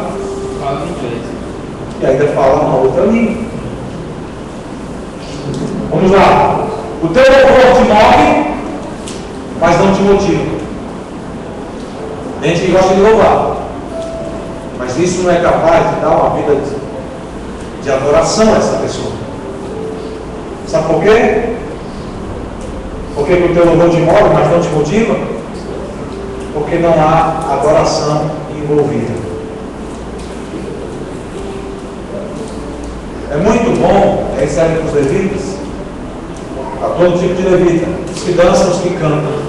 Fala inglês. e ainda fala uma outra língua. Vamos lá. O teu louvor te move, mas não te motiva. Tem gente que gosta de louvar, mas isso não é capaz de dar uma vida de adoração a essa pessoa. Sabe por quê? Porque o teu louvor te move, mas não te motiva? Porque não há adoração envolvida. É muito bom, aí serve para os levitas, para todo tipo de levita, os que dançam, os que cantam.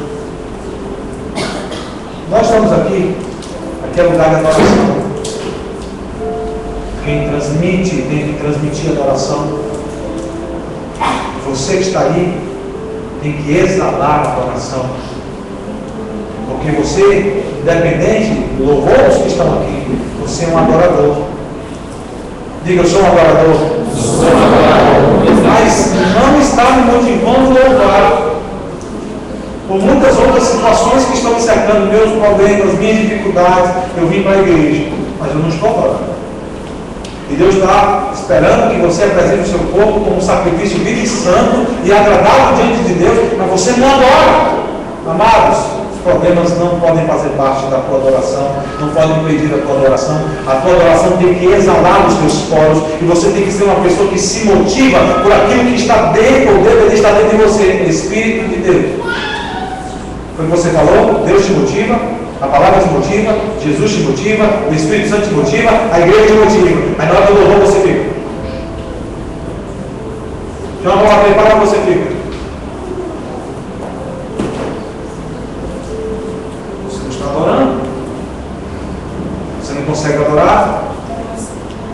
Nós estamos aqui é lugar de adoração. Quem transmite tem que transmitir adoração. Você que está aí tem que exalar a adoração. Porque você, independente do louvor dos que estão aqui, você é um adorador. Diga, eu sou um adorador. Sou um adorador. Mas não está me motivando a louvar. Por muitas outras situações que estão me cercando, meus problemas, minhas dificuldades, eu vim para a igreja, mas eu não estou adorando. E Deus está esperando que você apresente o seu corpo como um sacrifício vivo e santo e agradável diante de Deus, mas você não adora. Amados, os problemas não podem fazer parte da tua adoração, não podem impedir a tua adoração. A tua adoração tem que exalar os teus poros e você tem que ser uma pessoa que se motiva por aquilo que está dentro, ou deveria estar dentro de você, o Espírito de Deus. Foi o que você falou, Deus te motiva, a palavra te motiva, Jesus te motiva, o Espírito Santo te motiva, a igreja te motiva. Aí na hora do louvor você fica. Tinha uma palavra preparada, você fica. Você não está adorando. Você não consegue adorar.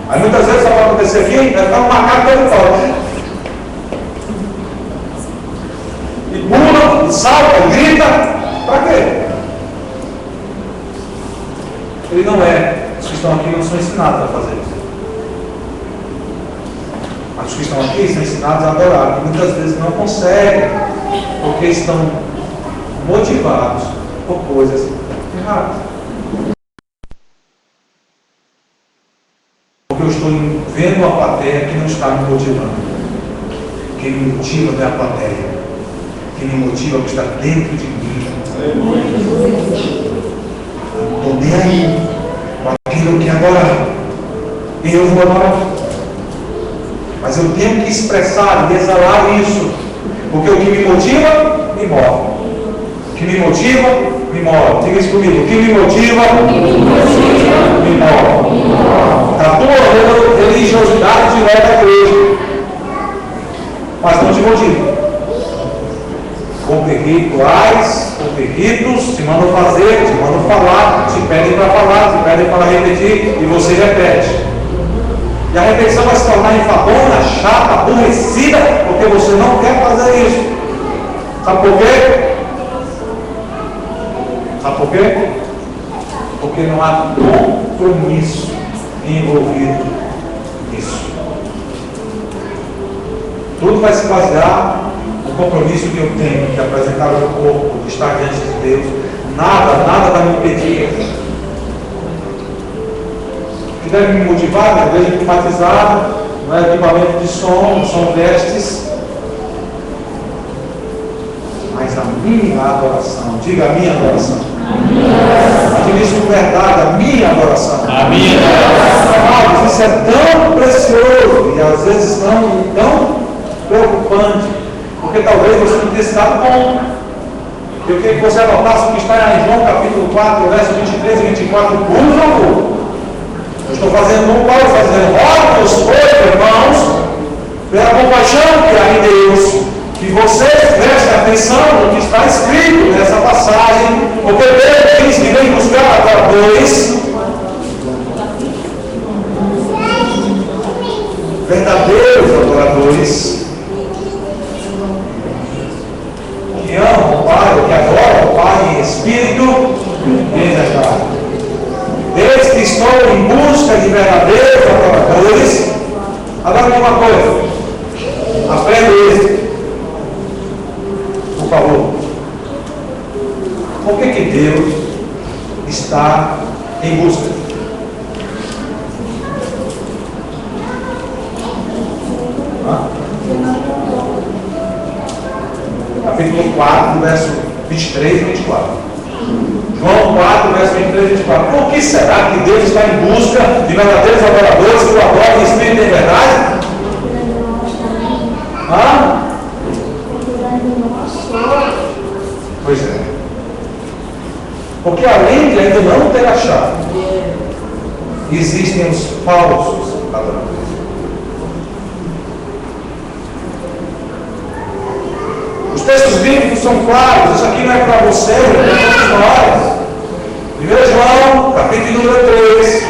Aí muitas vezes só vai acontecer aqui, vai ficar uma cara dentro fora. E pula, e salta, e grita. Para quê? Ele não é. Os que estão aqui não são ensinados a fazer isso. Mas os que estão aqui são ensinados a adorar. E muitas vezes não conseguem, porque estão motivados por coisas erradas. eu estou vendo a plateia que não está me motivando. Quem me motiva não é a plateia. Quem me motiva é o que está dentro de mim. Estou nem aí com aquilo que agora eu vou adorar. Mas eu tenho que expressar e exalar isso. Porque o que me motiva, me move. O que me motiva, me move. Diga isso comigo. O que me motiva, me move. A tua religiosidade te leva à igreja, mas não te motiva. Cumpre rituais, cumpre ritos, te mandam fazer, te mandam falar, te pedem para falar, te pedem para repetir, e você repete. E a repetição vai se tornar enfadonha, chata, aborrecida, porque você não quer fazer isso. Sabe por quê? Sabe por quê? Porque não há compromisso envolvido nisso. Tudo vai se basear no compromisso que eu tenho de apresentar o meu corpo, de estar diante de Deus. Nada vai me impedir. O que deve me motivar na igreja climatizada, não é equipamento de som, não são vestes, mas a minha adoração. Diga a minha adoração. Diga isso com verdade, a minha adoração. A minha adoração. Isso é tão precioso e às vezes tão preocupante, porque talvez você não tenha se dado conta. Eu queria que você anotasse o que está em João capítulo 4, verso 23 e 24, por favor. Eu estou fazendo como Paulo está dizendo: rogo-vos, pois, irmãos, pela compaixão que há em Deus, que vocês prestem atenção no que está escrito nessa passagem, porque Deus diz que vem buscar adoradores, verdadeiros adoradores, que amam o Pai, que adoram o Pai em espírito e em verdade. Eles que estão em busca de verdadeiros adoradores. Agora diga uma coisa, aprenda isso, por favor. Por que Deus está em busca? Capítulo 4, verso 23 e 24. João 4, verso 23 e 24. Por que será que Deus está em busca de verdadeiros adoradores que o adoram em espírito e em verdade? Pois é. Porque além de ainda não ter achado, existem os falsos adoradores. Os textos bíblicos são claros, isso aqui não é para você, é para todos nós. 1 João, capítulo número 3.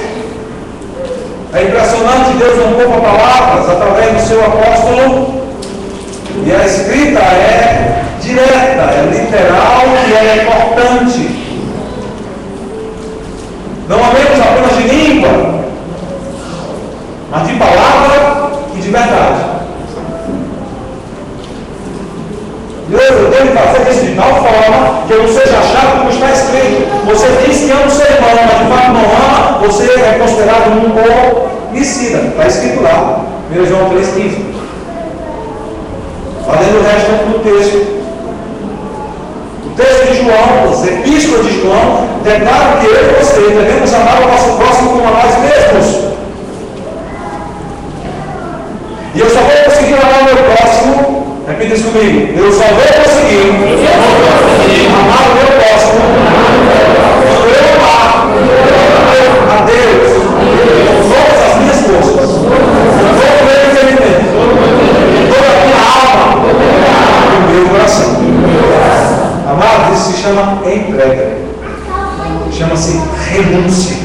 É impressionante, Deus não poupa palavras através do seu apóstolo, e a escrita é direta, é literal e é importante. Não amemos apenas de língua, mas de palavra e de verdade. Eu tenho que fazer isso de tal forma que eu não seja achado como está escrito. Você diz que ama o seu irmão, mas de fato não ama, você é considerado um homicida. Está escrito lá, 1 João 3,15. Fazendo o resto do texto. O texto de João, as epístolas de João, declaram que eu e você devemos amar o nosso próximo como a nós mesmos. E eu só vou conseguir amar o meu próximo. Repita isso comigo. Eu só vou conseguir amar o meu próximo quando eu amar a Deus com todas as minhas forças, com todo o meu entendimento, com toda a minha alma e o meu coração. Amado, isso se chama entrega. Chama-se renúncia.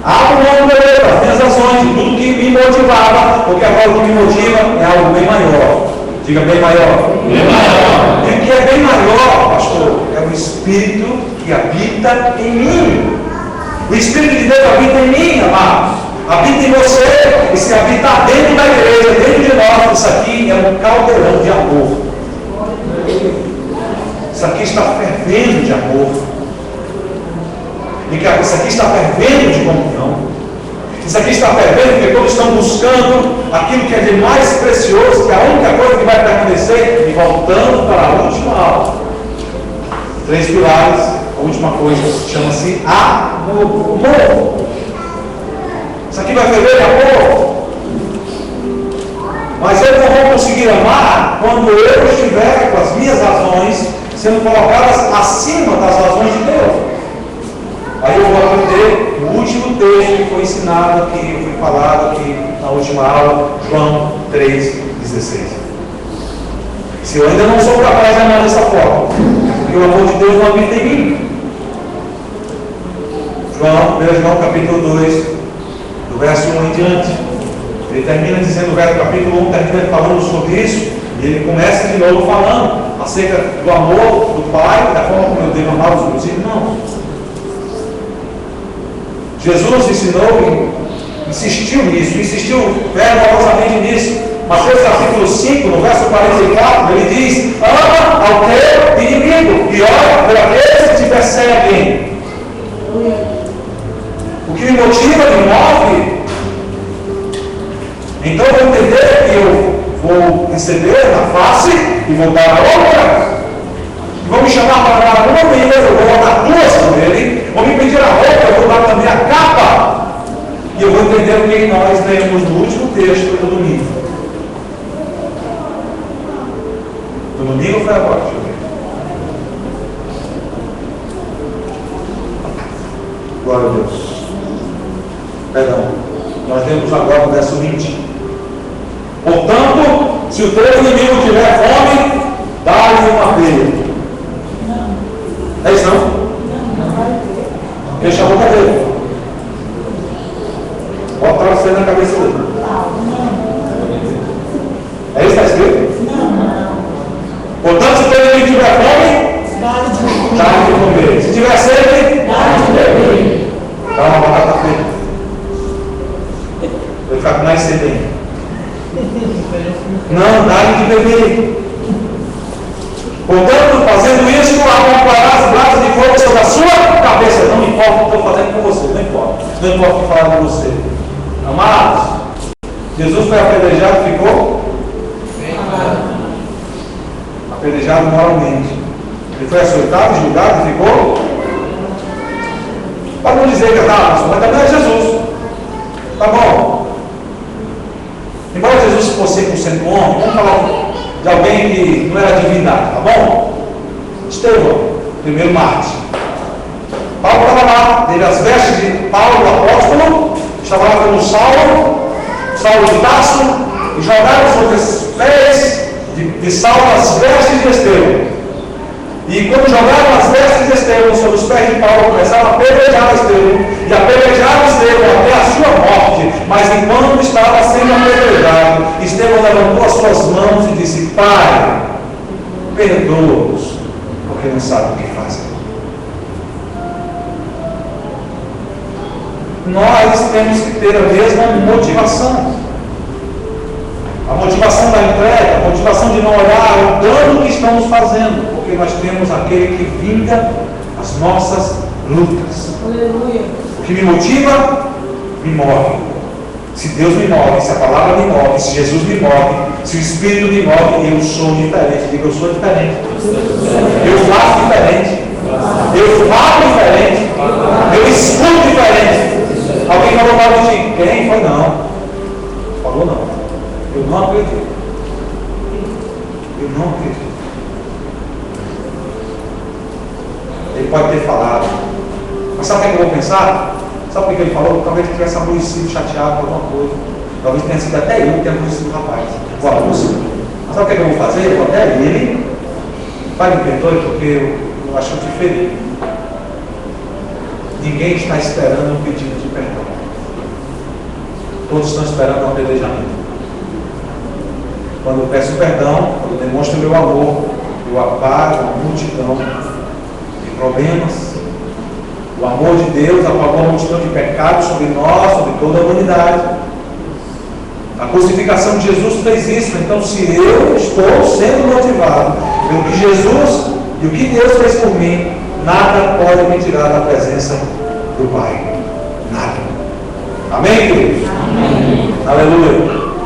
Abro mão do meu, das minhas ações, de tudo que me motivava, porque agora o que me motiva é algo bem maior. Diga bem maior. Bem maior. E o que é bem maior, pastor? É o Espírito que habita em mim. O Espírito de Deus habita em mim, amado. Habita em você. E se habitar dentro da igreja, dentro de nós, isso aqui é um caldeirão de amor. Isso aqui está fervendo de amor. E que isso aqui está fervendo de comunhão. Isso aqui está perdendo porque todos estão buscando aquilo que é de mais precioso, que é a única coisa que vai permanecer, e voltando para a última aula. 3 pilares, a última coisa chama-se amor. Isso aqui vai ferver amor. Mas eu não vou conseguir amar quando eu estiver com as minhas razões sendo colocadas acima das razões de Deus. Aí eu vou aprender o último texto que foi ensinado aqui, que foi falado aqui na última aula, João 3,16. Se eu ainda não sou capaz de amar dessa forma, é porque o amor de Deus não habita em mim. João capítulo 2, do verso 1 em diante. Ele termina dizendo, o capítulo 1 termina falando sobre isso, e ele começa de novo falando acerca do amor do Pai, da forma como eu devo amar os meus irmãos. Jesus ensinou, insistiu nisso, insistiu fervorosamente nisso. Mateus capítulo 5, no verso 44, ele diz: ama ao teu inimigo e ora por aqueles que te perseguem. O que me motiva, me move. Então eu vou entender que eu vou receber na face e vou dar a outra. Vão me chamar para dar uma vez, eu vou dar 2 com ele. Vão me pedir a roupa, eu vou dar também a capa. E eu vou entender o que nós lemos no último texto do domingo. No domingo foi agora, deixa eu ver. Glória a Deus. Perdão. Nós lemos agora no verso 20. Portanto, se o teu inimigo tiver fome, dá-lhe uma abelha. É isso não? Fecha a boca dele. Bota o você na cabeça dele. É isso que está escrito? Portanto, se o teu inimigo tiver fome, dá-lhe de comer. Se tiver sede, dá-lhe de beber. Dá uma batata frita. Vai ficar com mais sede ainda. Não, dá-lhe de beber. Portanto, fazendo isso, acompanhará as brasas de fogo sobre a sua cabeça. Não importa o que eu estou fazendo com você, não importa. Não importa o que falar com você. Amados, Jesus foi apedrejado e ficou? Apedrejado moralmente. Ele foi açoitado, julgado e ficou? Para não dizer que mas também é Jesus. Tá bom. Embora Jesus fosse 100% homem, vamos falar de alguém que não era divindade, tá bom? Estevão, primeiro mártir. Paulo estava lá, teve as vestes de Paulo, o apóstolo, estava lá como Saulo de Tarso, e jogaram sobre os pés de Saulo as vestes de Estevão. E quando jogaram as vestes de Estevão sobre os pés de Paulo, começaram a apedrejar Estevão, e apedrejaram Estevão até a sua morte. Mas enquanto estava sendo apedrejado, Estevão levantou as suas mãos e disse: Pai, perdoa-os, porque não sabem o que fazem. Nós temos que ter a mesma motivação. A motivação da entrega, a motivação de não olhar o dano que estamos fazendo, porque nós temos aquele que vinga as nossas lutas. Aleluia. O que me motiva, me move. Se Deus me move, se a palavra me move, se Jesus me move, se o Espírito me move, eu sou diferente. Diga, eu sou diferente. Eu faço diferente. Eu falo diferente. Eu escuto diferente. Alguém falou mal de ti? Quem? Foi não. Falou não. Eu não acredito. Eu não acredito. Ele pode ter falado. Mas sabe o que eu vou pensar? Sabe por que ele falou? Talvez ele tivesse aborrecido, chateado com alguma coisa. Talvez tenha sido até ele que tenha aborrecido o rapaz. O abuso. Mas sabe o que eu vou fazer? Eu vou até ele. Pai, me perdoe porque eu acho que eu te feri. Ninguém está esperando um pedido de perdão. Todos estão esperando um apedrejamento. Quando eu peço perdão, quando eu demonstro o meu amor, eu apago a multidão de problemas. O amor de Deus apagou a multidão de pecados sobre nós, sobre toda a humanidade. A crucificação de Jesus fez isso. Então, se eu estou sendo motivado pelo que Jesus e o que Deus fez por mim, nada pode me tirar da presença do Pai. Nada. Amém, queridos? Amém. Aleluia.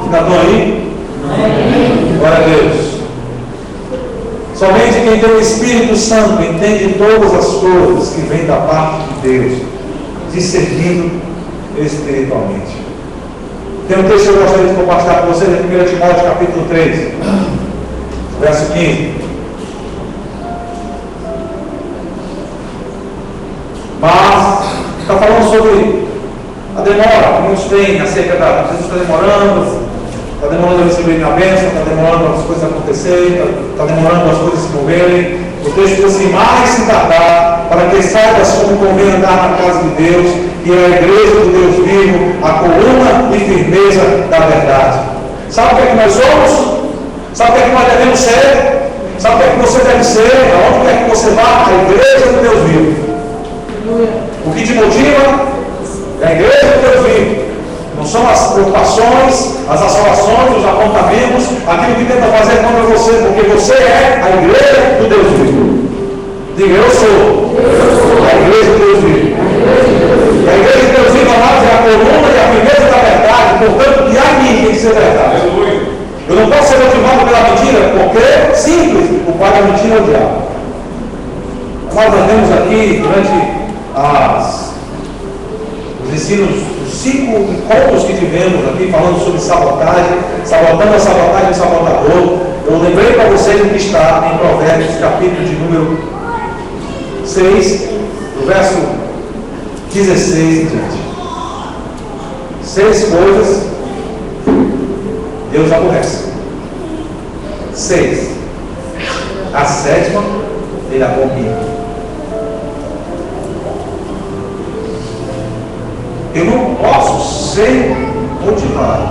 Ainda estão aí? Amém. Glória a Deus. Somente quem tem o Espírito Santo entende todas as coisas que vêm da parte de Deus, discernindo espiritualmente. Tem um texto que eu gostaria de compartilhar com vocês, em 1 Timóteo capítulo 3, verso 15. Mas está falando sobre a demora que muitos têm acerca da Jesus está demorando a receber a bênção, está demorando as coisas acontecerem, está demorando as coisas se moverem. O texto diz assim: mais se tardar, para que saibas como convém andar na casa de Deus, que é a igreja do Deus vivo, a coluna e firmeza da verdade. Sabe o que é que nós somos? Sabe o que é que nós devemos ser? Sabe o que é que você deve ser? Aonde quer que você vá? A igreja do Deus vivo. O que te motiva é a igreja do Deus vivo. Não são as preocupações, as assolações, os apontamentos, aquilo que tenta fazer contra você, porque você é a igreja do Deus vivo. Diga: eu sou a igreja do Deus vivo. E a igreja do Deus vivo, amados, é a coluna e a firmeza da verdade. Portanto, que a mim tem que ser verdade. Eu não posso ser motivado pela mentira, porque, simples, o pai da mentira é o diabo. Nós temos aqui, durante os ensinos, os 5 encontros que tivemos aqui, falando sobre sabotagem, sabotando a sabotagem do sabotador, eu lembrei para vocês o que está em Provérbios, capítulo de número 6, do verso 16 em diante. 6 coisas Deus aborrece. 6. A 7ª, ele abomina. Eu não posso ser motivado,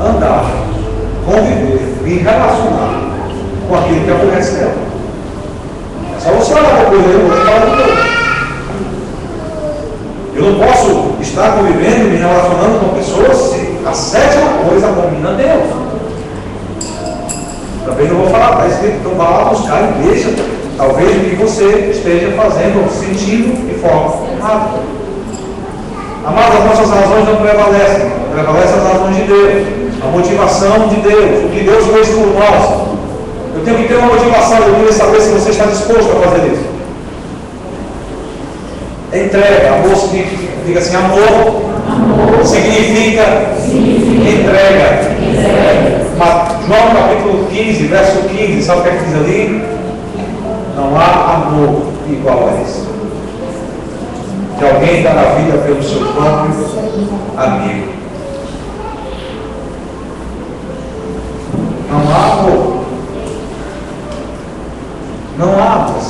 andar, conviver, me relacionar com aquilo que aborrece dela. É só você olhar depois aí, eu vou te falar de novo. Eu não posso estar convivendo, me relacionando com pessoas se a 7ª coisa abomina Deus. Também não vou falar, está escrito, então vá lá buscar a igreja, talvez o que você esteja fazendo, sentindo de forma errada. Amados, as nossas razões não prevalecem as razões de Deus, a motivação de Deus, o que Deus fez por nós. Eu tenho que ter uma motivação, eu queria saber se você está disposto a fazer isso. Entrega, amor significa, diga assim, amor significa entrega. João capítulo 15, verso 15, sabe o que é que diz ali? Não há amor igual a esse. De alguém dar a vida pelo seu próprio amigo. Não há amor. Não há amor.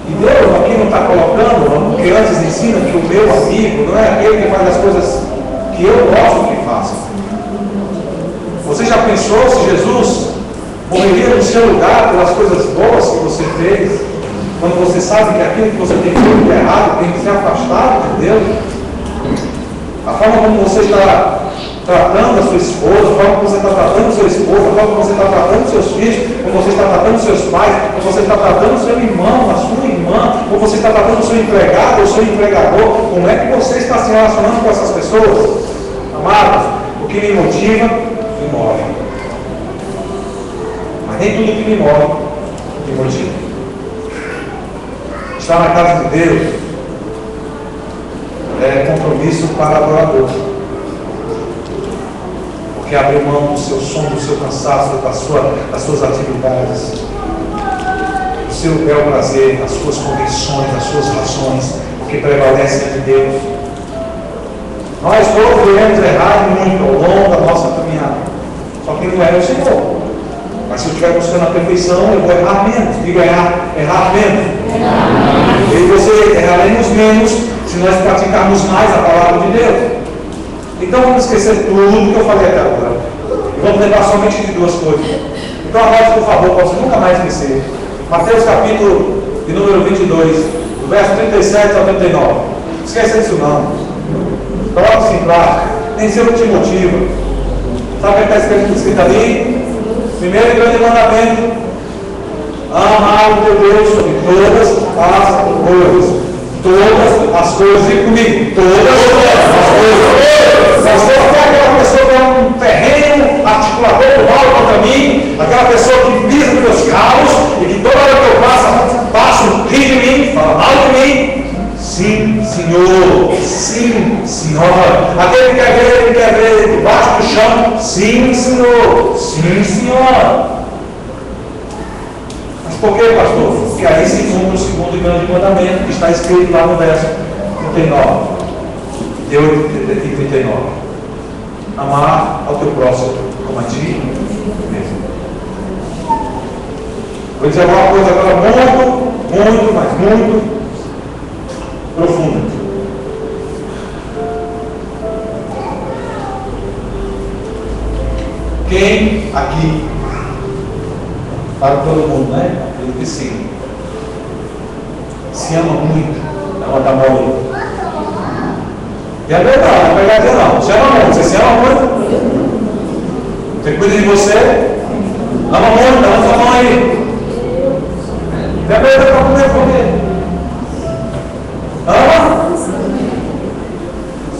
E Deus aqui não está colocando, porque antes ensina que o meu amigo não é aquele que faz as coisas que eu gosto que faça. Você já pensou se Jesus morreria no seu lugar pelas coisas boas que você fez, quando você sabe que aquilo que você tem feito é errado, tem que ser afastado de Deus? A forma como você está tratando a sua esposa, a forma como você está tratando o seu esposo, a forma como você está tratando os seus filhos, como você está tratando os seus pais, como você está tratando o seu irmão, a sua irmã, como você está tratando o seu empregado, o seu empregador, como é que você está se relacionando com essas pessoas? Amados, o que me motiva, me move. Mas nem tudo que me move, me motiva. Estar na casa de Deus é compromisso para adorador. Porque abriu mão do seu sono, do seu cansaço, das suas atividades, do seu bel prazer, das suas convicções, das suas razões, porque prevalecem de Deus. Nós todos iremos errar muito ao longo da nossa caminhada. Só que não é o Senhor. Mas se eu estiver buscando a perfeição, eu vou errar menos. Diga errar menos. E você erraremos menos se nós praticarmos mais a palavra de Deus. Então vamos esquecer tudo que eu falei até agora. E vamos lembrar somente de 2 coisas. Então anote, por favor, para você nunca mais esquecer. Mateus capítulo de número 22, do verso 37 ao 39. Não esqueça disso não. Coloque isso em prática. Nem ser o que te motiva. Sabe o que está escrito ali? Primeiro e grande mandamento: Amar o teu Deus sobre todas as coisas. Todas as coisas, diga comigo, todas as coisas. Pastor, até aquela pessoa que é um terreno articulador do mal contra mim, aquela pessoa que pisa nos meus carros e que toda hora que eu passo, ri de mim, fala mal de mim. Sim, Senhor. Sim, Senhora. Aquele que quer ver debaixo do chão. Sim, Senhor. Sim, Senhora. Mas por que, pastor? Porque aí se cumpre o segundo e grande mandamento que está escrito lá no verso 39. De 8 e 39. Amar ao teu próximo como a ti mesmo. Vou dizer uma coisa agora muito profunda. Quem aqui, para todo mundo, né? Ele que sim, se ama muito, levanta a mão aí. E é verdade, não é pegadinha não. Você ama muito, você se ama muito. Você cuida de você, ama muito, levanta a mão aí. E é verdade para comer. Ama?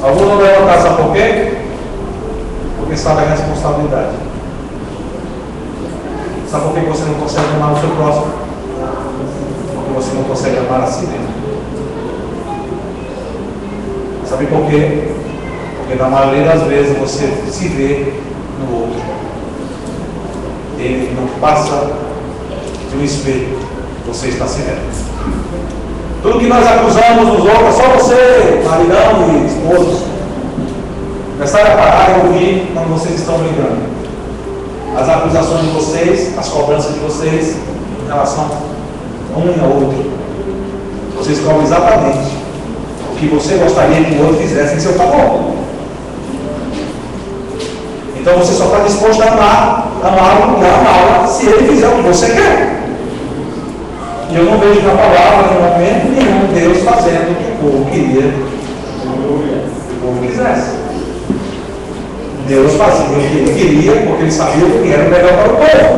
Alguns não levantar, sabe por quê? Porque sabe a responsabilidade. Sabe por que você não consegue amar o seu próximo? Porque você não consegue amar a si mesmo. Sabe por quê? Porque na maioria das vezes você se vê no outro. Ele não passa de um espelho. Você está se vendo. Tudo que nós acusamos nos outros, é só você, maridão e esposo. Começar a parar e ouvir quando vocês estão brigando. As acusações de vocês, as cobranças de vocês em relação a um e ao outro. Vocês cobram exatamente o que você gostaria que o outro fizesse em seu favor. Então você só está disposto a amá-lo e a amá-la se ele fizer o que você quer. E eu não vejo na palavra, em momento nenhum, Deus fazendo o que o povo queria, o povo quisesse. Deus fazia o que ele queria, porque ele sabia o que era melhor para o povo.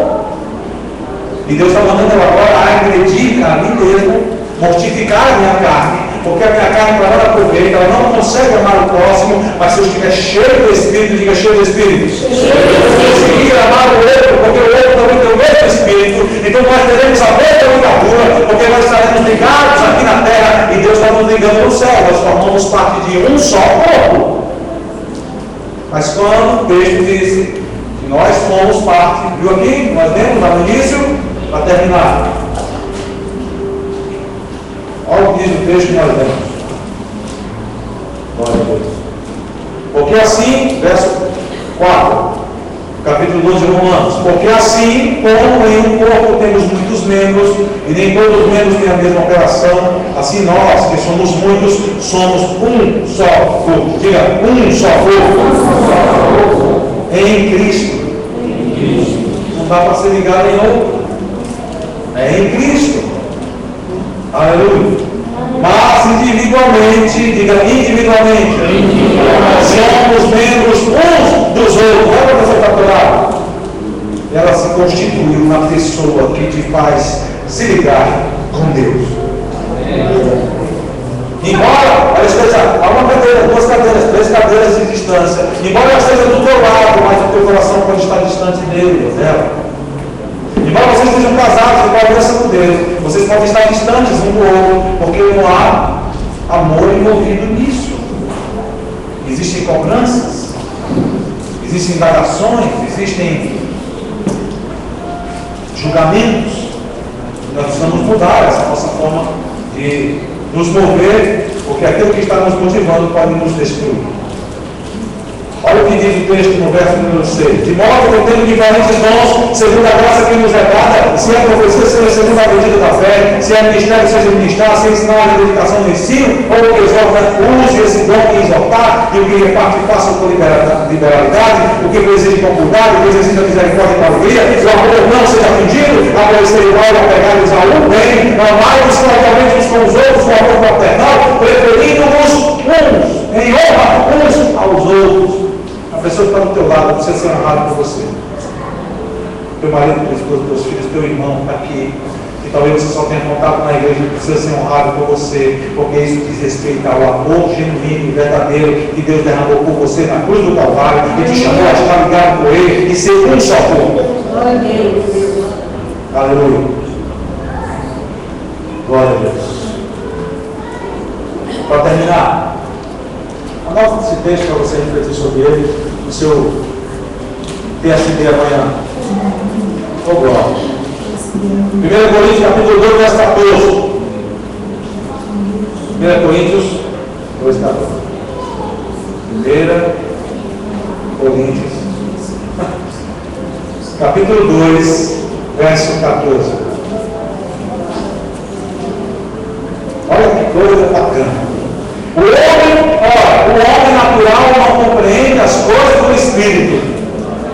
E Deus está mandando eu agora agredir a mim mesmo, mortificar a minha carne, porque a minha carne para ela aproveita, ela não consegue amar o próximo, mas se eu estiver cheio do Espírito, diga cheio do Espírito. Conseguir amar o outro, porque o outro também tem o mesmo Espírito, então nós teremos a mesma ligadura, porque nós estaremos ligados aqui na terra e Deus está nos ligando no céu, nós formamos parte de um só corpo. Mas quando o texto diz que nós somos parte, viu aqui? Nós lemos lá no início, para terminar. Olha o que diz o texto que nós lemos. Glória a Deus. Porque assim, verso 4, capítulo 12 de Romanos. Porque assim, como em um corpo temos muitos membros, e nem todos os membros têm a mesma operação, assim nós, que somos muitos, somos um só corpo. Diga, um só corpo. Em Cristo. Não dá para ser ligado em outro. É em Cristo. Aleluia. Mas individualmente, diga individualmente, somos membros uns dos outros. Não é para você capturar. Ela se constituiu na pessoa que te faz se ligar com Deus. Embora, olha só, há uma cadeira, 2 cadeiras, 3 cadeiras de distância. Embora ela esteja do teu lado, mas o teu coração pode estar distante dele ou dela. Embora vocês estejam casados com a aliança com Deus, vocês podem estar distantes um do outro, porque não há amor envolvido nisso. Existem cobranças, existem indagações, existem julgamentos. Nós precisamos mudar essa nossa forma de nos mover, porque aquilo que está nos motivando pode nos destruir. Olha o que diz o texto no verso número 6. De modo que tendo diferentes dons, segundo a graça que nos é dada, se a profecia seja segundo a medida da fé, se a ministério seja ministrar, se ensinar a dedicação no ensino, ou o que exorta, use esse dom em exortar, e o que reparte, faça com liberalidade, o que exige com cuidado, o que exige a misericórdia com alegria, o amor não seja fingido, aborrecer igual a pegar-lhes a um bem, amai-vos cordialmente uns com os outros, com amor fraternal, preferindo-vos uns em honra uns aos outros. A pessoa que está do teu lado precisa ser honrada por você. Teu marido, tua esposa, teus filhos, teu irmão está aqui. talvez você só tenha contato na igreja, precisa ser honrado por você, porque isso diz respeito ao amor genuíno e verdadeiro que Deus derramou por você na cruz do Calvário e te chamou a estar ligado com Ele e ser um só povo. Aleluia. Glória a Deus. Para terminar, anota esse texto para você refletir sobre ele, o seu TSD amanhã. Oh, glória. 1 Coríntios capítulo 2, verso 14. 1 Coríntios 2, 14. 1 Coríntios capítulo 2, verso 14. Olha que coisa bacana. O homem natural não compreende as coisas do Espírito.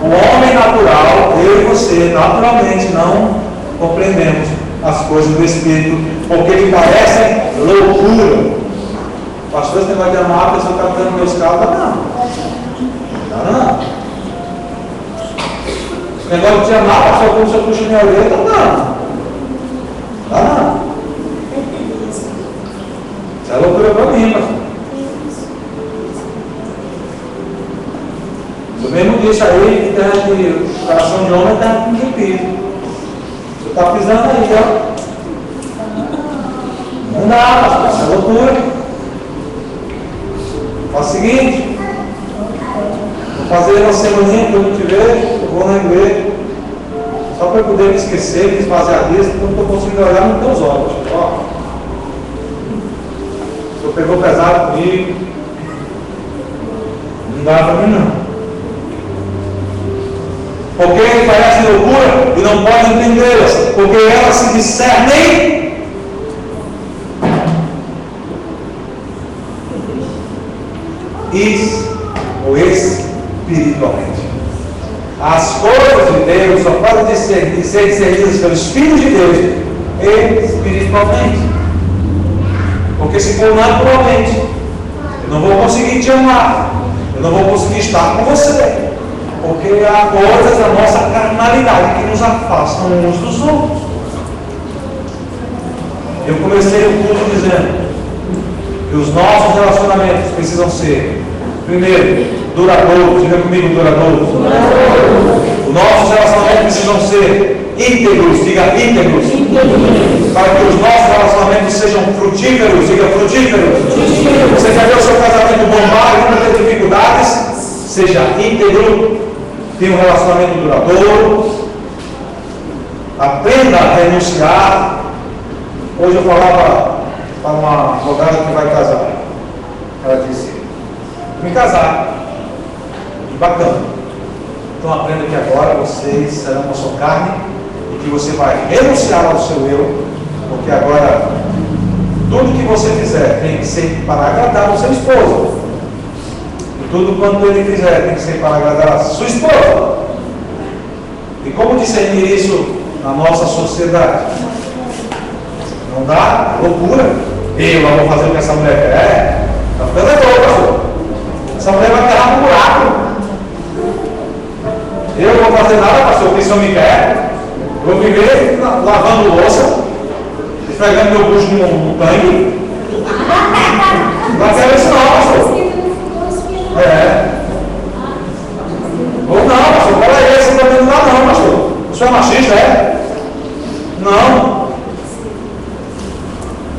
O homem natural, eu e você, naturalmente não compreendemos as coisas do Espírito, porque lhe parecem loucura. Pastor, esse negócio de amar, a pessoa está dando meus carros, não. Esse negócio de amar, pastor, como se eu puxo minha orelha, não. Isso é loucura para mim, pastor. O mesmo disse aí que o coração de homem está entupido. Você está pisando aí, ó. Não dá, pastor, isso é loucura. Faz o seguinte, vou fazer uma semaninha que eu não te vejo, eu vou na igreja, só para eu poder me esquecer, me esvaziar disso, porque eu não estou conseguindo olhar nos teus olhos. Ó. O senhor pegou pesado comigo, não dá para mim não. Porque ele parece loucura e não pode entendê-las, porque elas se discernem espiritualmente. As coisas de Deus só podem ser discernidas pelos filhos de Deus espiritualmente. Porque se for naturalmente, eu não vou conseguir te amar, eu não vou conseguir estar com você. Porque há coisas da nossa carnalidade que nos afastam uns dos outros. Eu comecei o culto dizendo que os nossos relacionamentos precisam ser, primeiro, duradouros. Diga comigo, duradouros. Os nossos relacionamentos precisam ser íntegros. Diga íntegros. Para que os nossos relacionamentos sejam frutíferos. Diga frutíferos. Você quer ver o seu casamento bombar e não ter dificuldades? Seja íntegro. Tenha um relacionamento duradouro. Aprenda a renunciar. Hoje eu falava para uma advogada que vai casar. Ela disse: me casar. E bacana. Então aprenda que agora vocês serão uma só carne e que você vai renunciar ao seu eu, porque agora tudo que você fizer tem que ser para agradar o seu esposo. Tudo quanto ele fizer tem que ser para agradar a sua esposa. E como discernir isso na nossa sociedade? Não dá? Loucura. Eu não vou fazer o que essa mulher quer. Está ficando louco, pastor. Essa mulher vai enterrar no buraco. Eu não vou fazer nada, pastor, o que o senhor me quer. Eu vou viver lavando louça, esfregando meu bucho no tanque. Não vai querer isso não, pastor. Ou não, pastor, peraí, você não está vendo nada não, pastor. O senhor é machista, é? Não.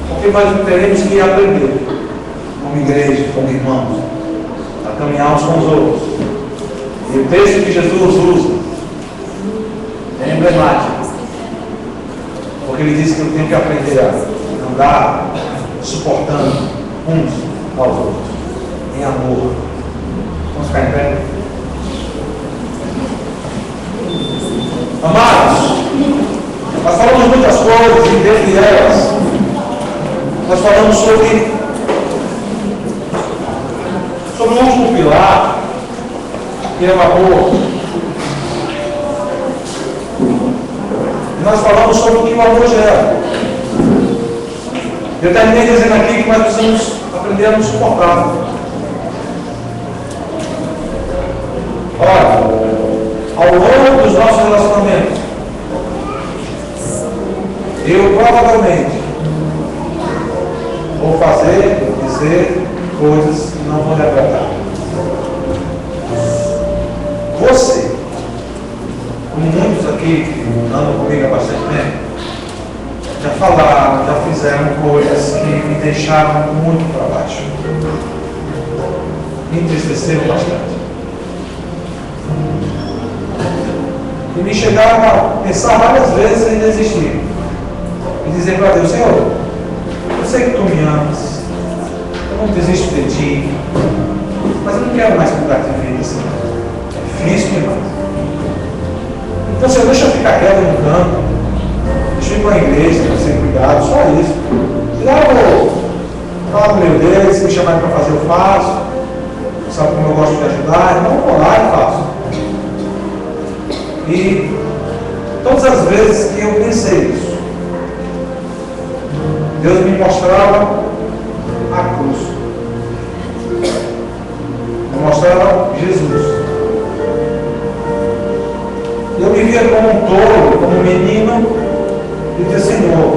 Porque nós teremos que aprender, como igreja, como irmãos, a caminhar uns com os outros. E o texto que Jesus usa é emblemático. Porque ele diz que eu tenho que aprender a andar suportando uns aos outros, em amor. Vamos ficar em pé? Amados, nós falamos muitas coisas e dentre elas nós falamos sobre o último pilar, que é o amor. E nós falamos sobre o que o amor gera. Eu terminei dizendo aqui que nós precisamos aprender a nos suportar. Olha, ao longo dos nossos relacionamentos, eu provavelmente vou fazer, dizer coisas que não vão lhe agradar. Você, como muitos aqui que andam comigo há bastante tempo, já falaram, já fizeram coisas que me deixaram muito para baixo. Me entristeceram bastante. E me chegaram a pensar várias vezes em desistir. E dizer para Deus: Senhor, eu sei que tu me amas, eu não desisto de ti, mas eu não quero mais mudar de vida assim. É difícil demais. Então, Senhor, deixa eu ficar quieto no canto, deixa eu ir para a igreja, para ser cuidado, só isso. E lá eu vou falar no meu Deus, se me chamarem para fazer, eu faço. Sabe como eu gosto de ajudar? Então eu vou lá e faço. E todas as vezes que eu pensei isso, Deus me mostrava a cruz, me mostrava Jesus. Eu me via como um tolo, como um menino, e dizia: Senhor,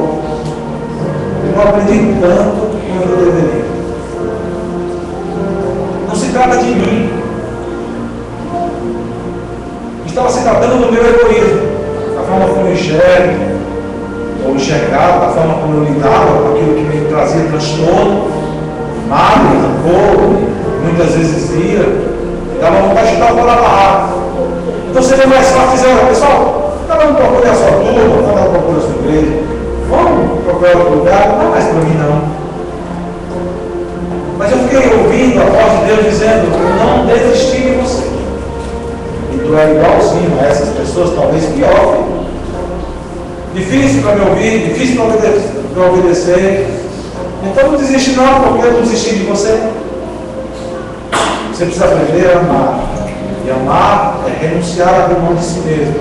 eu não aprendi tanto quanto eu deveria. Não se trata de mim. Estava se tratando do meu egoísmo, da forma como eu enxergo, ou enxergava, da forma como eu lidava com aquilo que me trazia transtorno, mágoa, rancor, muitas vezes ira, dava vontade de estar fora da barraca. Então seria mais fácil dizer: pessoal, cada um procura a sua turma, cada um procura a sua igreja, vamos procurar outro lugar, não é mais para mim não. Mas eu fiquei ouvindo a voz de Deus dizendo: eu não desisti de você. E tu é igualzinho a essas pessoas, talvez pior. Difícil para me ouvir, difícil para obedecer. Então não desiste não, porque eu não desisti de você. Você precisa aprender a amar. E amar é renunciar a abrir mão de si mesmo.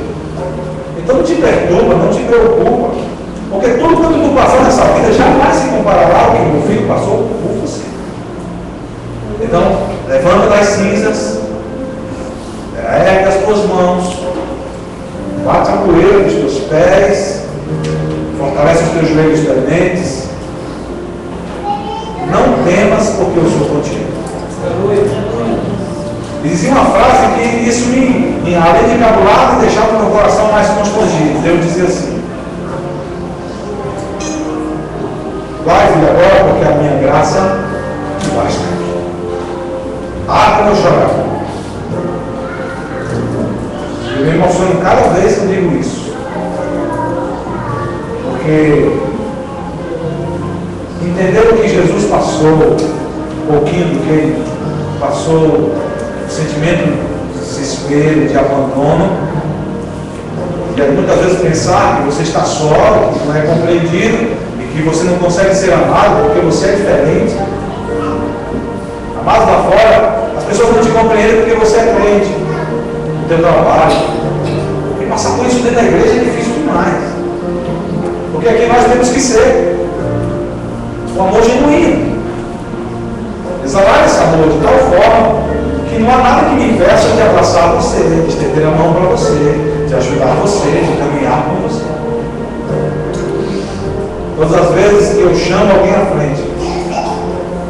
Então não te perturba, não te preocupa. Porque tudo quanto tu passar nessa vida jamais se comparará ao que meu filho passou por você. Então, levanta das cinzas, ergue as tuas mãos, bate a poeira dos teus pés, fortalece os teus joelhos trementes. Não temas, porque eu sou contigo. E dizia uma frase que isso além de cabulado, deixava o meu coração mais constrangido. Deus dizia assim: vai, filho, agora, porque a minha graça te basta. Ah, como eu chorava. Eu me emociono cada vez que eu digo isso. Porque entender o que Jesus passou, um pouquinho do que ele passou, o sentimento de desespero, de abandono, e muitas vezes pensar que você está só, que não é compreendido, e que você não consegue ser amado porque você é diferente. Amado lá fora, as pessoas não te compreendem porque você é crente no teu trabalho. E passar por isso dentro da igreja é difícil demais. Porque aqui nós temos que ser o amor genuíno. Exalar esse amor de tal forma que não há nada que me impeça de abraçar você, de estender a mão para você, de ajudar você, de caminhar com você. Todas as vezes que eu chamo alguém à frente,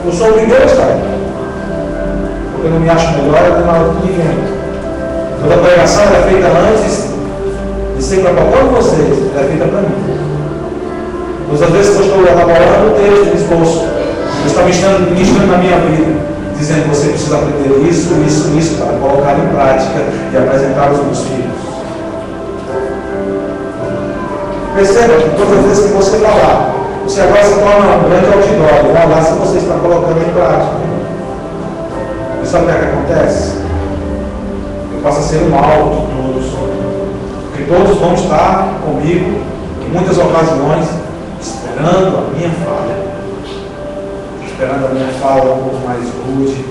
eu sou o primeiro a estar. Eu não me acho melhor do que ninguém. Toda pregação é feita antes de ser para qualquer um de vocês, é feita para mim. Todas as vezes que eu estou elaborando o texto, o esboço, eu estou ministrando na minha vida, dizendo que você precisa aprender isso, para colocar em prática e apresentar aos meus filhos. Perceba que todas as vezes que você falar, você agora se torna um grande outdoor, vai lá se você está colocando em prática. E sabe o que é que acontece? Eu passo a ser o mal de todos. Porque todos vão estar comigo, em muitas ocasiões, esperando a minha falha. Esperando a minha fala um pouco mais rude.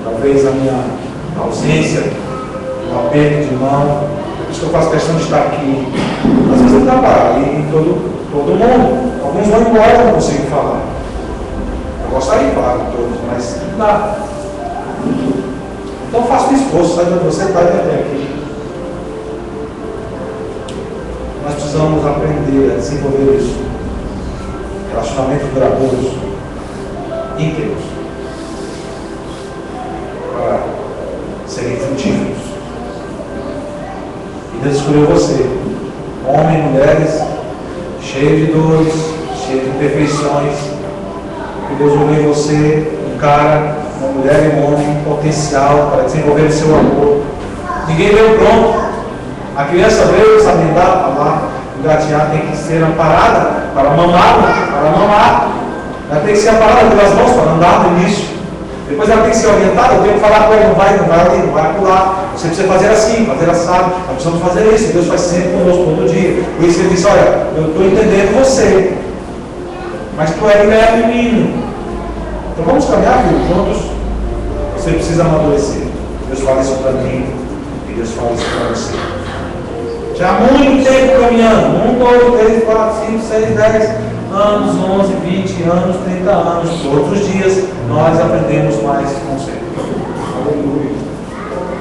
Talvez a minha ausência, o aperto de mão. Por isso que eu faço questão de estar aqui. Às vezes eu trabalho e todo mundo. Alguns vão embora e não consigo falar. Eu gostaria de falar com todos, mas não dá. Então faça um esforço, sai de você está até aqui. Nós precisamos aprender aprender a desenvolver isso. Relacionamentos duradouros, íntegros, para serem frutíferos. E Deus escolheu você, homens e mulheres, cheios de dores, cheios de imperfeições. E Deus olhou em você, um cara, uma mulher e um homem potencial para desenvolver o seu amor. Ninguém veio pronto. A criança veio saber andar, falar, engatear, tem que ser amparada para mamar. Ela tem que ser amparada pelas mãos para andar no início. Depois ela tem que ser orientada, eu tenho que falar com ela, não vai pular. Você precisa fazer assim, fazer assado. Nós precisamos fazer isso. Deus faz sempre conosco todo dia. Por isso ele disse, olha, eu estou entendendo você, mas tu ainda é menino. Então vamos caminhar, filho, juntos. Você precisa amadurecer. Deus fala isso para mim e Deus fala isso para você. Já há muito tempo caminhando, 1, 2, 3, 4, 5, 6, 10 anos, 11, 20 anos, 30 anos, todos os dias nós aprendemos mais conceitos. Aleluia.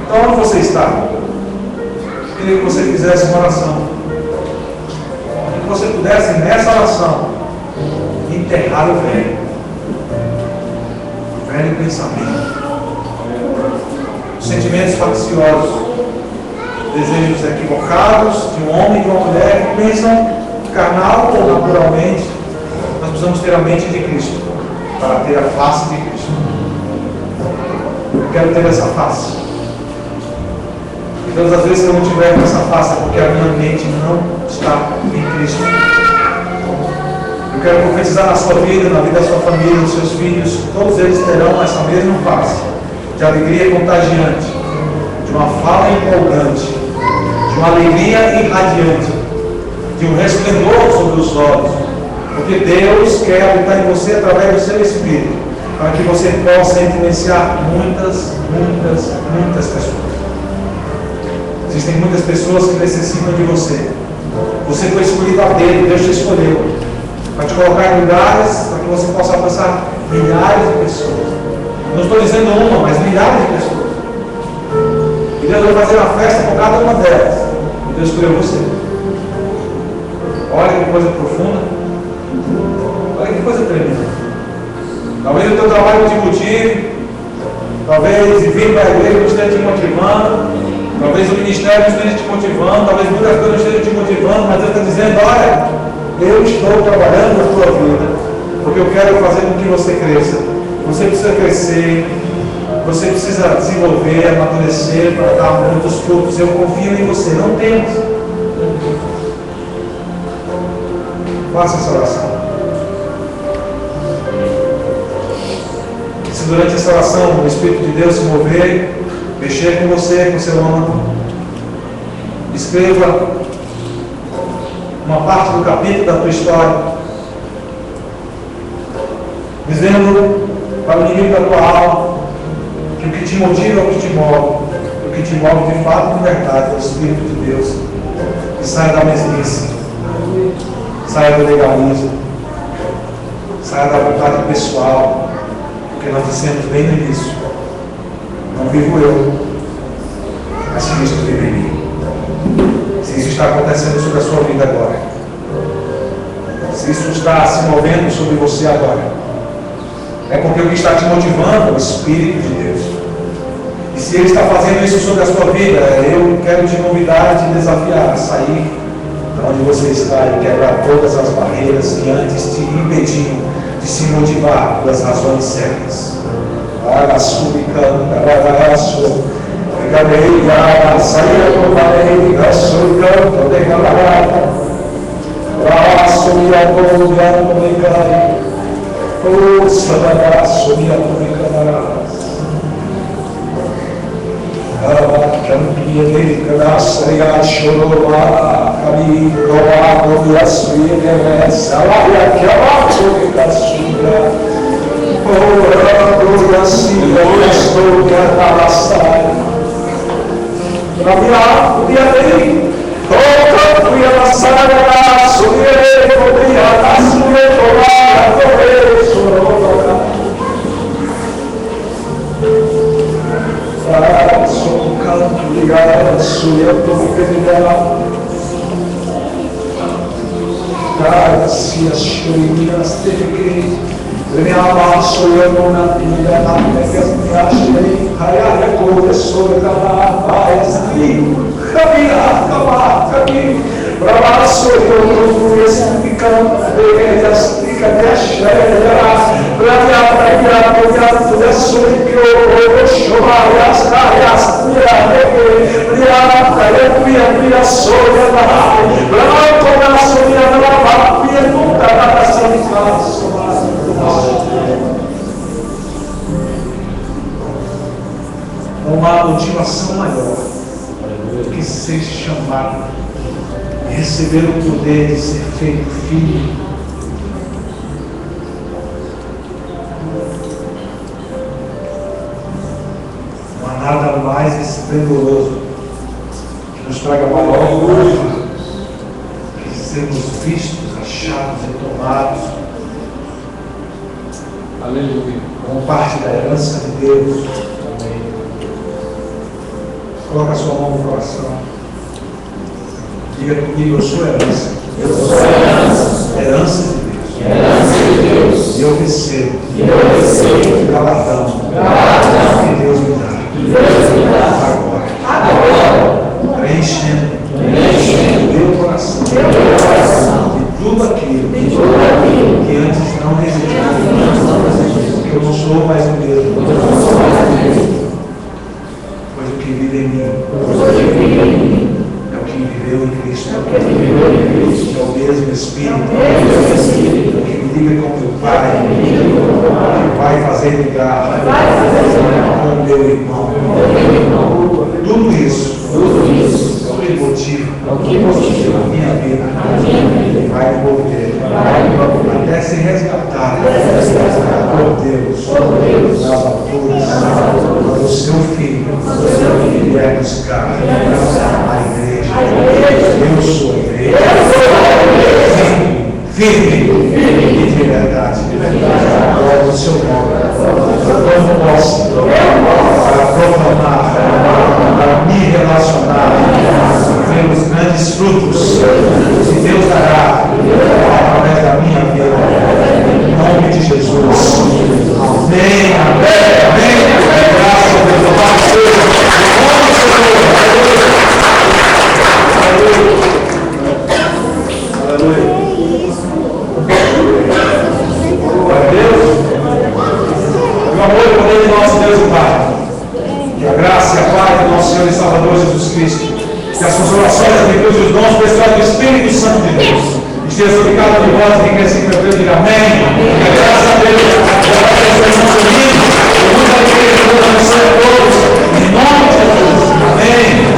Então onde você está? Eu queria que você fizesse uma oração. Que você pudesse nessa oração enterrar o velho pensamento, os sentimentos facciosos, desejos equivocados de um homem e de uma mulher que pensam carnal ou naturalmente. Nós precisamos ter a mente de Cristo para ter a face de Cristo. Eu quero ter essa face. E todas as vezes que eu não tiver essa face é porque a minha mente não está em Cristo. Eu quero profetizar na sua vida, na vida da sua família, dos seus filhos, todos eles terão essa mesma face de alegria contagiante, de uma fala empolgante, de uma alegria irradiante, de um resplendor sobre os olhos, porque Deus quer habitar em você através do seu Espírito, para que você possa influenciar muitas pessoas. Existem muitas pessoas que necessitam de você. Você foi escolhido a dedo, Deus te escolheu para te colocar em lugares para que você possa alcançar milhares de pessoas. Não estou dizendo uma, mas milhares de pessoas. E Deus vai fazer uma festa por cada uma delas. E Deus escolheu você. Olha que coisa profunda. Olha que coisa tremenda. Talvez o teu trabalho te motive. Talvez vir para a igreja não esteja te motivando. Talvez o ministério não esteja te motivando. Talvez muitas coisas não estejam te motivando. Mas Deus está dizendo, olha, eu estou trabalhando na tua vida. Porque eu quero fazer com que você cresça. Você precisa crescer. Você precisa desenvolver, amadurecer para dar muitos frutos. Eu confio em você. Não temas. Faça essa oração. Se durante essa oração o Espírito de Deus se mover, mexer com você, com seu âmago, escreva uma parte do capítulo da tua história, dizendo para o inimigo da tua alma que o que te motiva é o que te move. O que te move de fato e de verdade é o Espírito de Deus. E saia da mesmice, saia do legalismo, saia da vontade pessoal, porque nós dissemos bem no início, não vivo eu, mas Cristo vive em mim. Se isso está acontecendo sobre a sua vida agora, se isso está se movendo sobre você agora, é porque o que está te motivando é o Espírito de Deus. E se Ele está fazendo isso sobre a sua vida, eu quero te convidar e te desafiar a sair de onde você está e quebrar todas as barreiras que antes te impediam de se motivar pelas razões certas. Uma motivação maior do que ser chamado e receber o poder de ser feito filho. Não há nada mais esplendoroso que nos traga maior honra que sermos vistos, achados e tomados como parte da herança de Deus. Coloca a sua mão no coração. Diga comigo, eu sou herança. Eu sou herança. Herança de Deus. Herança de Deus. E eu recebo. Galardão. Que Deus me dá. Agora. Preenchendo. Meu coração. De tudo aquilo. Que antes não resistia. Porque eu não sou mais o mesmo. Pois o que vive em mim é o que viveu em Cristo. É o mesmo Espírito que me liga com meu Pai, que vai fazer ligar com o meu irmão. Tudo isso é o que motiva a minha vida. Vai envolver até se resgatar por Deus nas alturas, quando o seu Filho vier buscar a igreja. Eu sou a igreja. Firme e de verdade. Glória ao seu nome. Tomo posse para proclamar, para me relacionar, pelos grandes frutos que Deus dará através da minha vida. Em nome de Jesus. Amém, amém, amém. Graças a Deus. Louvado seja o nome do Senhor. Aleluia. Glória a Deus. O amor e o poder de nosso Deus e Pai. Que a graça e a paz do nosso Senhor e Salvador Jesus Cristo. Que as consolações, as virtudes e os dons pessoais do Espírito Santo de Deus esteja sobre cada um de vós e que assim meu Deus diga amém. Que a graça a Deus, a paz do Senhor, em nome de Jesus. Amém.